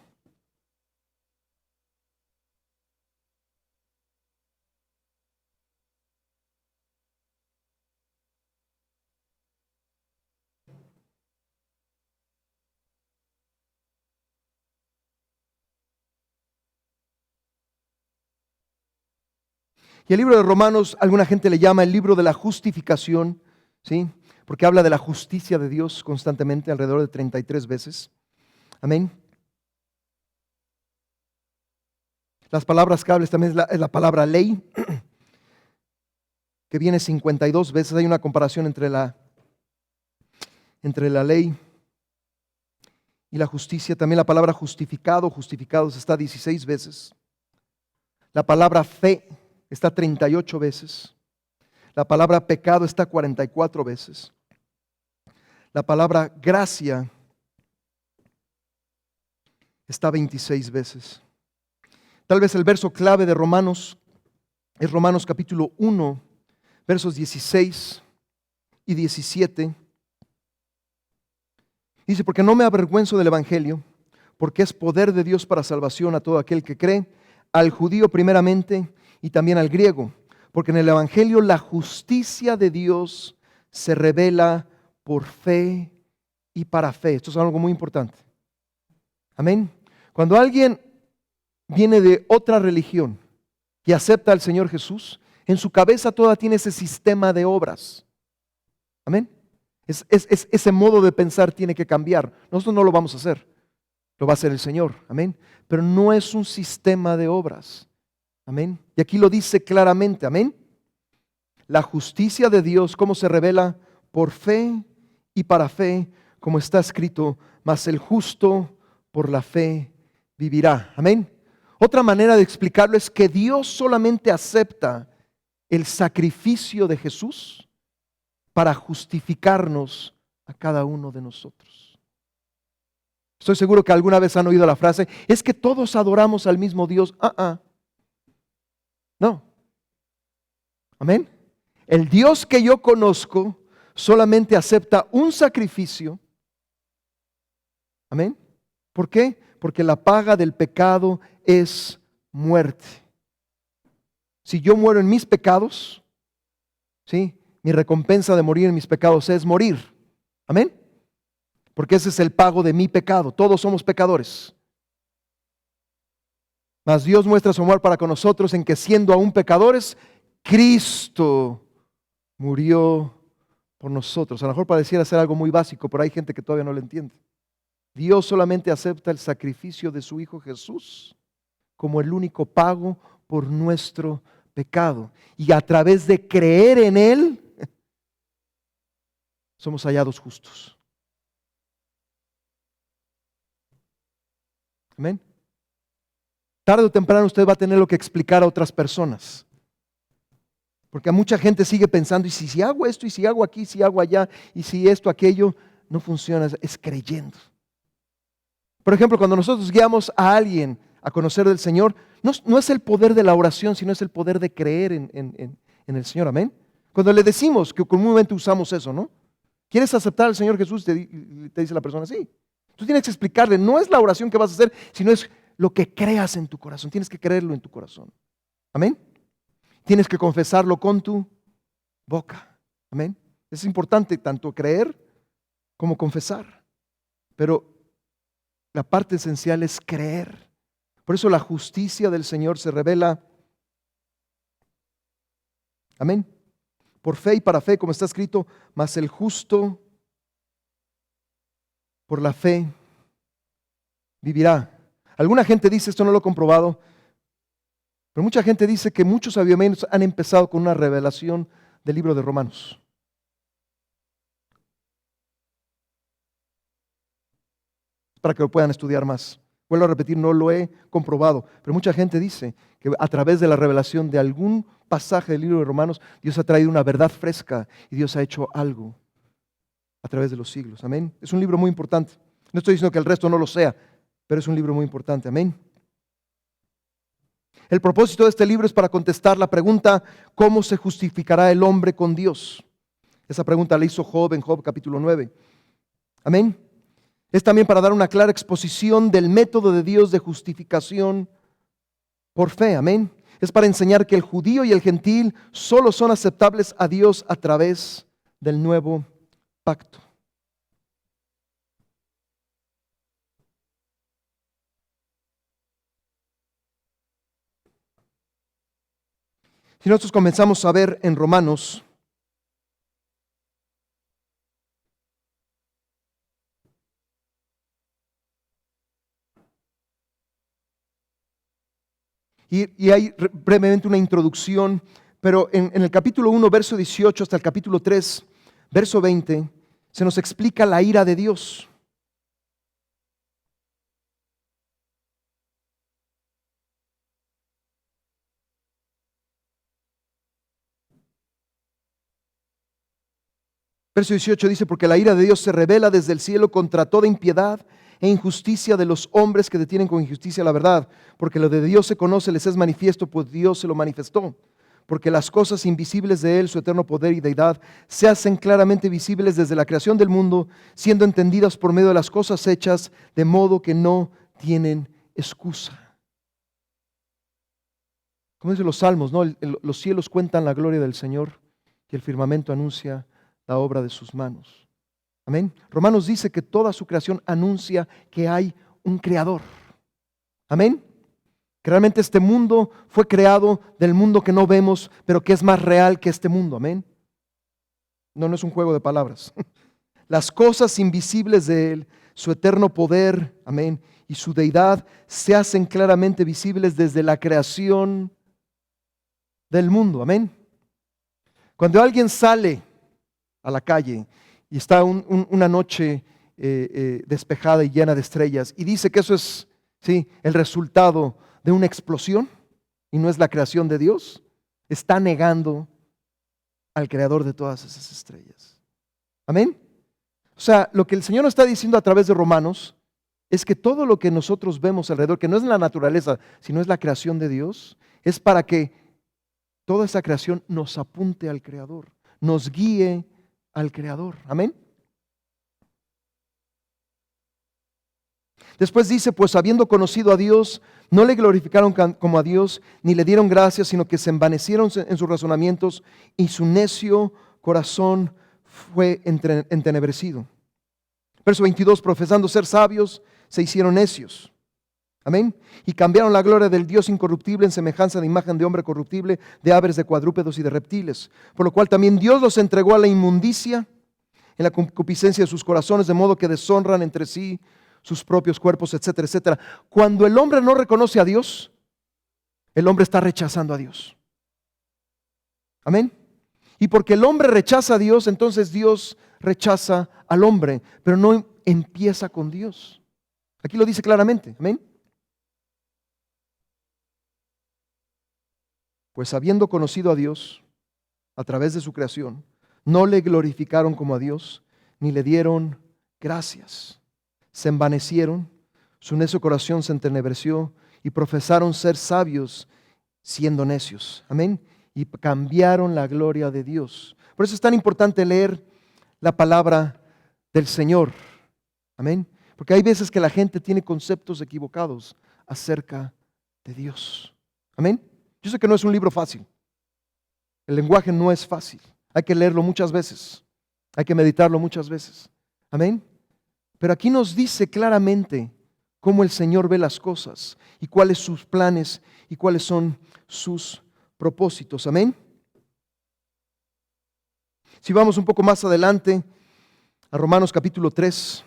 y el libro de Romanos, alguna gente le llama el libro de la justificación, ¿sí? Porque habla de la justicia de Dios constantemente, alrededor de 33 veces. Amén. Las palabras claves también es la palabra ley, que viene 52 veces. Hay una comparación entre la ley y la justicia. También la palabra justificado, justificados está 16 veces. La palabra fe está 38 veces. La palabra pecado está 44 veces. La palabra gracia está 26 veces. Tal vez el verso clave de Romanos es Romanos capítulo 1, versos 16 y 17. Dice, porque no me avergüenzo del evangelio, porque es poder de Dios para salvación a todo aquel que cree, al judío primeramente y también al griego, porque en el evangelio la justicia de Dios se revela por fe y para fe. Esto es algo muy importante. Amén. Cuando alguien viene de otra religión y acepta al Señor Jesús, en su cabeza toda tiene ese sistema de obras. Amén. Ese modo de pensar tiene que cambiar. Nosotros no lo vamos a hacer, lo va a hacer el Señor. Amén. Pero no es un sistema de obras. Amén. Y aquí lo dice claramente. Amén. La justicia de Dios, ¿cómo se revela? Por fe y para fe, como está escrito, mas el justo por la fe vivirá. Amén. Otra manera de explicarlo es que Dios solamente acepta el sacrificio de Jesús para justificarnos a cada uno de nosotros. Estoy seguro que alguna vez han oído la frase, es que todos adoramos al mismo Dios. No. Amén. El Dios que yo conozco solamente acepta un sacrificio. Amén. ¿Por qué? Porque la paga del pecado es muerte. Si yo muero en mis pecados, ¿sí? Mi recompensa de morir en mis pecados es morir. Amén. Porque ese es el pago de mi pecado. Todos somos pecadores. Mas Dios muestra su amor para con nosotros en que siendo aún pecadores, Cristo murió por nosotros. A lo mejor pareciera ser algo muy básico, pero hay gente que todavía no lo entiende. Dios solamente acepta el sacrificio de su Hijo Jesús como el único pago por nuestro pecado. Y a través de creer en Él, somos hallados justos. Amén. Tarde o temprano usted va a tener lo que explicar a otras personas. Porque a mucha gente sigue pensando, y si hago esto, y si hago aquí, si hago allá, y si esto, aquello, no funciona, es creyendo. Por ejemplo, cuando nosotros guiamos a alguien a conocer del Señor, no es el poder de la oración, sino es el poder de creer en el Señor, amén. Cuando le decimos, que comúnmente usamos eso, ¿no? ¿Quieres aceptar al Señor Jesús? Te dice la persona, sí. Tú tienes que explicarle, no es la oración que vas a hacer, sino es lo que creas en tu corazón. Tienes que creerlo en tu corazón, amén. Tienes que confesarlo con tu boca, amén. Es importante tanto creer como confesar, pero la parte esencial es creer. Por eso la justicia del Señor se revela, amén, por fe y para fe, como está escrito, mas el justo por la fe vivirá. Alguna gente dice, esto no lo he comprobado, pero mucha gente dice que muchos avivamientos han empezado con una revelación del libro de Romanos. Para que lo puedan estudiar más. Vuelvo a repetir, no lo he comprobado, pero mucha gente dice que a través de la revelación de algún pasaje del libro de Romanos, Dios ha traído una verdad fresca y Dios ha hecho algo a través de los siglos. Amén. Es un libro muy importante. No estoy diciendo que el resto no lo sea, pero es un libro muy importante. Amén. El propósito de este libro es para contestar la pregunta, ¿cómo se justificará el hombre con Dios? Esa pregunta la hizo Job en Job capítulo 9. Amén. Es también para dar una clara exposición del método de Dios de justificación por fe. Amén. Es para enseñar que el judío y el gentil solo son aceptables a Dios a través del nuevo pacto. Si nosotros comenzamos a ver en Romanos, y hay brevemente una introducción, pero en el capítulo 1, verso 18 hasta el capítulo 3, verso 20, se nos explica la ira de Dios. Verso 18 dice, porque la ira de Dios se revela desde el cielo contra toda impiedad e injusticia de los hombres que detienen con injusticia la verdad, porque lo de Dios se conoce, les es manifiesto, pues Dios se lo manifestó. Porque las cosas invisibles de Él, su eterno poder y deidad, se hacen claramente visibles desde la creación del mundo, siendo entendidas por medio de las cosas hechas, de modo que no tienen excusa. Como dicen los salmos, ¿no? Los cielos cuentan la gloria del Señor y el firmamento anuncia la obra de sus manos. Amén. Romanos dice que toda su creación anuncia que hay un creador. Amén. Que realmente este mundo fue creado del mundo que no vemos, pero que es más real que este mundo. Amén. No es un juego de palabras. Las cosas invisibles de Él, su eterno poder, amén, y su deidad se hacen claramente visibles desde la creación del mundo. Amén. Cuando alguien sale a la calle y está una noche despejada y llena de estrellas y dice que eso es, sí, el resultado de una explosión y no es la creación de Dios, está negando al creador de todas esas estrellas. Amén. O sea, lo que el Señor nos está diciendo a través de Romanos es que todo lo que nosotros vemos alrededor, que no es la naturaleza, sino es la creación de Dios, es para que toda esa creación nos apunte al Creador, nos guíe al Creador. Amén. Después dice, pues habiendo conocido a Dios, no le glorificaron como a Dios, ni le dieron gracias, sino que se envanecieron en sus razonamientos y su necio corazón fue entenebrecido. Verso 22, profesando ser sabios, se hicieron necios. Amén. Y cambiaron la gloria del Dios incorruptible en semejanza de imagen de hombre corruptible, de aves, de cuadrúpedos y de reptiles. Por lo cual también Dios los entregó a la inmundicia en la concupiscencia de sus corazones, de modo que deshonran entre sí sus propios cuerpos, etcétera, etcétera. Cuando el hombre no reconoce a Dios, el hombre está rechazando a Dios. Amén. Y porque el hombre rechaza a Dios, entonces Dios rechaza al hombre, pero no empieza con Dios. Aquí lo dice claramente. Amén. Pues habiendo conocido a Dios a través de su creación, no le glorificaron como a Dios, ni le dieron gracias. Se envanecieron, su necio corazón se entenebreció y profesaron ser sabios siendo necios. Amén. Y cambiaron la gloria de Dios. Por eso es tan importante leer la palabra del Señor. Amén. Porque hay veces que la gente tiene conceptos equivocados acerca de Dios. Amén. Yo sé que no es un libro fácil. El lenguaje no es fácil. Hay que leerlo muchas veces. Hay que meditarlo muchas veces. Amén. Pero aquí nos dice claramente cómo el Señor ve las cosas y cuáles sus planes y cuáles son sus propósitos. Amén. Si vamos un poco más adelante a Romanos capítulo 3.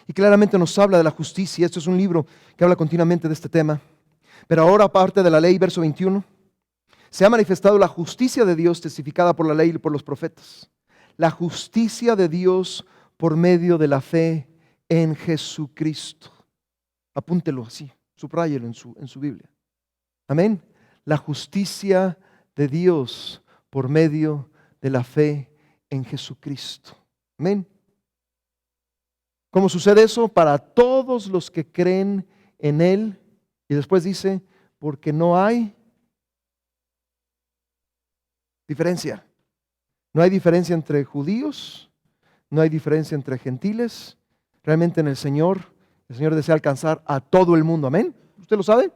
Y claramente nos habla de la justicia. Esto es un libro que habla continuamente de este tema. Pero ahora, aparte de la ley, verso 21, se ha manifestado la justicia de Dios testificada por la ley y por los profetas. La justicia de Dios por medio de la fe en Jesucristo. Apúntelo así, subráyelo en su Biblia. Amén. La justicia de Dios por medio de la fe en Jesucristo. Amén. ¿Cómo sucede eso? Para todos los que creen en Él. Y después dice, porque no hay diferencia. No hay diferencia entre judíos, no hay diferencia entre gentiles. Realmente en el Señor desea alcanzar a todo el mundo. Amén. ¿Usted lo sabe?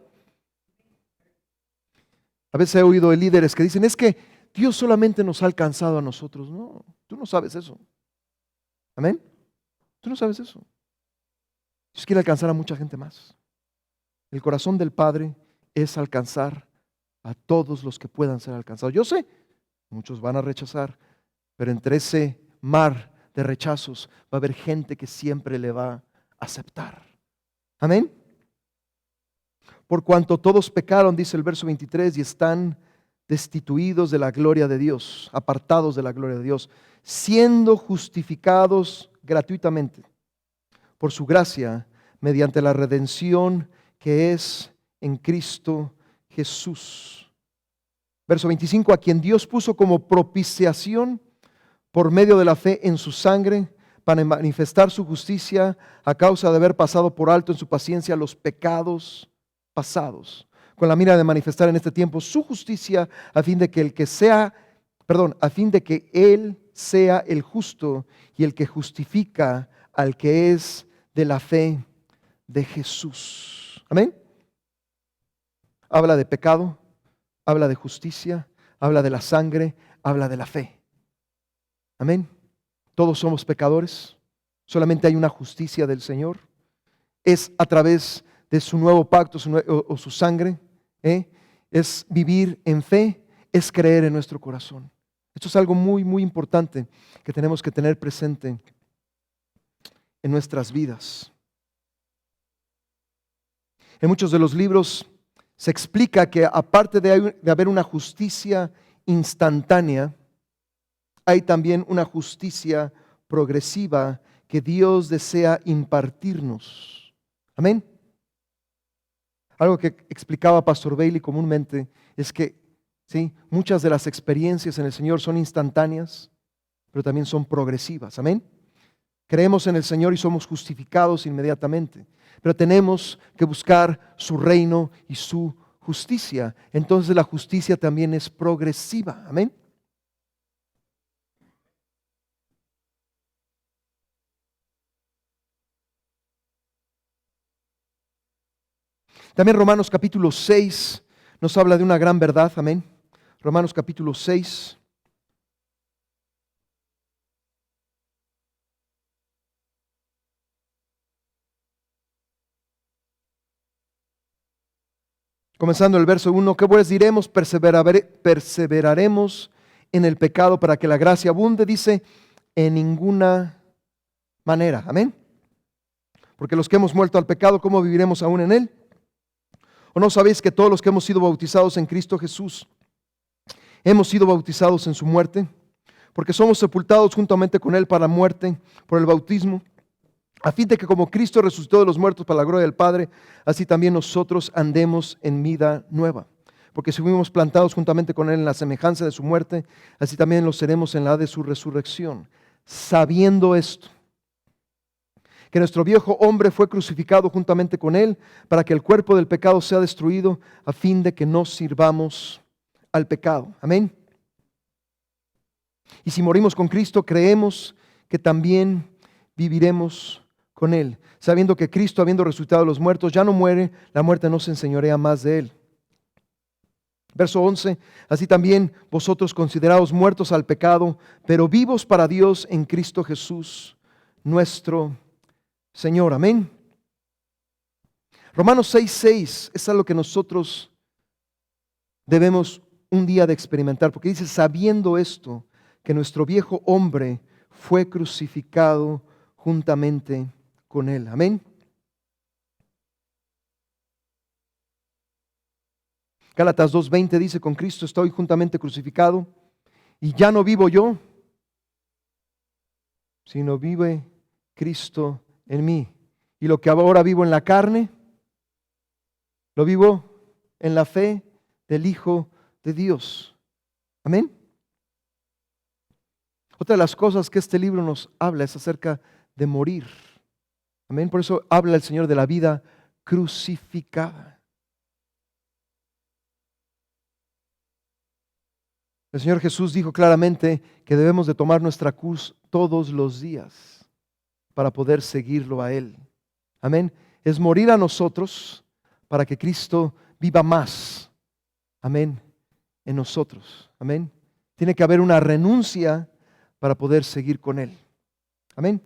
A veces he oído de líderes que dicen, es que Dios solamente nos ha alcanzado a nosotros. No, tú no sabes eso. Amén. Tú no sabes eso. Dios quiere alcanzar a mucha gente más. El corazón del Padre es alcanzar a todos los que puedan ser alcanzados. Yo sé, muchos van a rechazar, pero entre ese mar de rechazos va a haber gente que siempre le va a aceptar. Amén. Por cuanto todos pecaron, dice el verso 23, y están destituidos de la gloria de Dios, apartados de la gloria de Dios, siendo justificados gratuitamente por su gracia mediante la redención que es en Cristo Jesús. Verso 25, a quien Dios puso como propiciación por medio de la fe en su sangre para manifestar su justicia a causa de haber pasado por alto en su paciencia los pecados pasados, con la mira de manifestar en este tiempo su justicia a fin de que Él sea el justo y el que justifica al que es de la fe de Jesús. Amén. Habla de pecado, habla de justicia, habla de la sangre, habla de la fe. Amén. Todos somos pecadores, solamente hay una justicia del Señor. Es a través de su nuevo pacto o su sangre. Es vivir en fe, es creer en nuestro corazón. Esto es algo muy, muy importante que tenemos que tener presente en nuestras vidas. En muchos de los libros se explica que aparte de haber una justicia instantánea, hay también una justicia progresiva que Dios desea impartirnos. Amén. Algo que explicaba Pastor Bailey comúnmente es que ¿sí? Muchas de las experiencias en el Señor son instantáneas, pero también son progresivas. Amén. Creemos en el Señor y somos justificados inmediatamente, pero tenemos que buscar su reino y su justicia. Entonces la justicia también es progresiva. Amén. También Romanos capítulo 6 nos habla de una gran verdad. Amén. Romanos capítulo 6. Comenzando el verso 1, ¿qué pues diremos? Perseveraremos en el pecado para que la gracia abunde. Dice, en ninguna manera. Amén. Porque los que hemos muerto al pecado, ¿cómo viviremos aún en él? ¿O no sabéis que todos los que hemos sido bautizados en Cristo Jesús, hemos sido bautizados en su muerte? Porque somos sepultados juntamente con él para la muerte por el bautismo, a fin de que como Cristo resucitó de los muertos para la gloria del Padre, así también nosotros andemos en vida nueva. porque si fuimos plantados juntamente con Él en la semejanza de su muerte, así también lo seremos en la de su resurrección. Sabiendo esto, que nuestro viejo hombre fue crucificado juntamente con Él, para que el cuerpo del pecado sea destruido, a fin de que no sirvamos al pecado. Amén. Y si morimos con Cristo, creemos que también viviremos con Él, sabiendo que Cristo, habiendo resucitado de los muertos, ya no muere, la muerte no se enseñorea más de Él. Verso 11, así también vosotros considerados muertos al pecado, pero vivos para Dios en Cristo Jesús, nuestro Señor. Amén. Romanos 6:6 es algo que nosotros debemos un día de experimentar, porque dice, sabiendo esto, que nuestro viejo hombre fue crucificado juntamente con Él. Amén. Gálatas 2:20 dice, con Cristo estoy juntamente crucificado, y ya no vivo yo, sino vive Cristo en mí. Y lo que ahora vivo en la carne, lo vivo en la fe del Hijo de Dios. Amén. Otra de las cosas que este libro nos habla es acerca de morir. Amén. Por eso habla el Señor de la vida crucificada. El Señor Jesús dijo claramente que debemos de tomar nuestra cruz todos los días para poder seguirlo a Él. Amén. Es morir a nosotros para que Cristo viva más. Amén. En nosotros. Amén. Tiene que haber una renuncia para poder seguir con Él. Amén.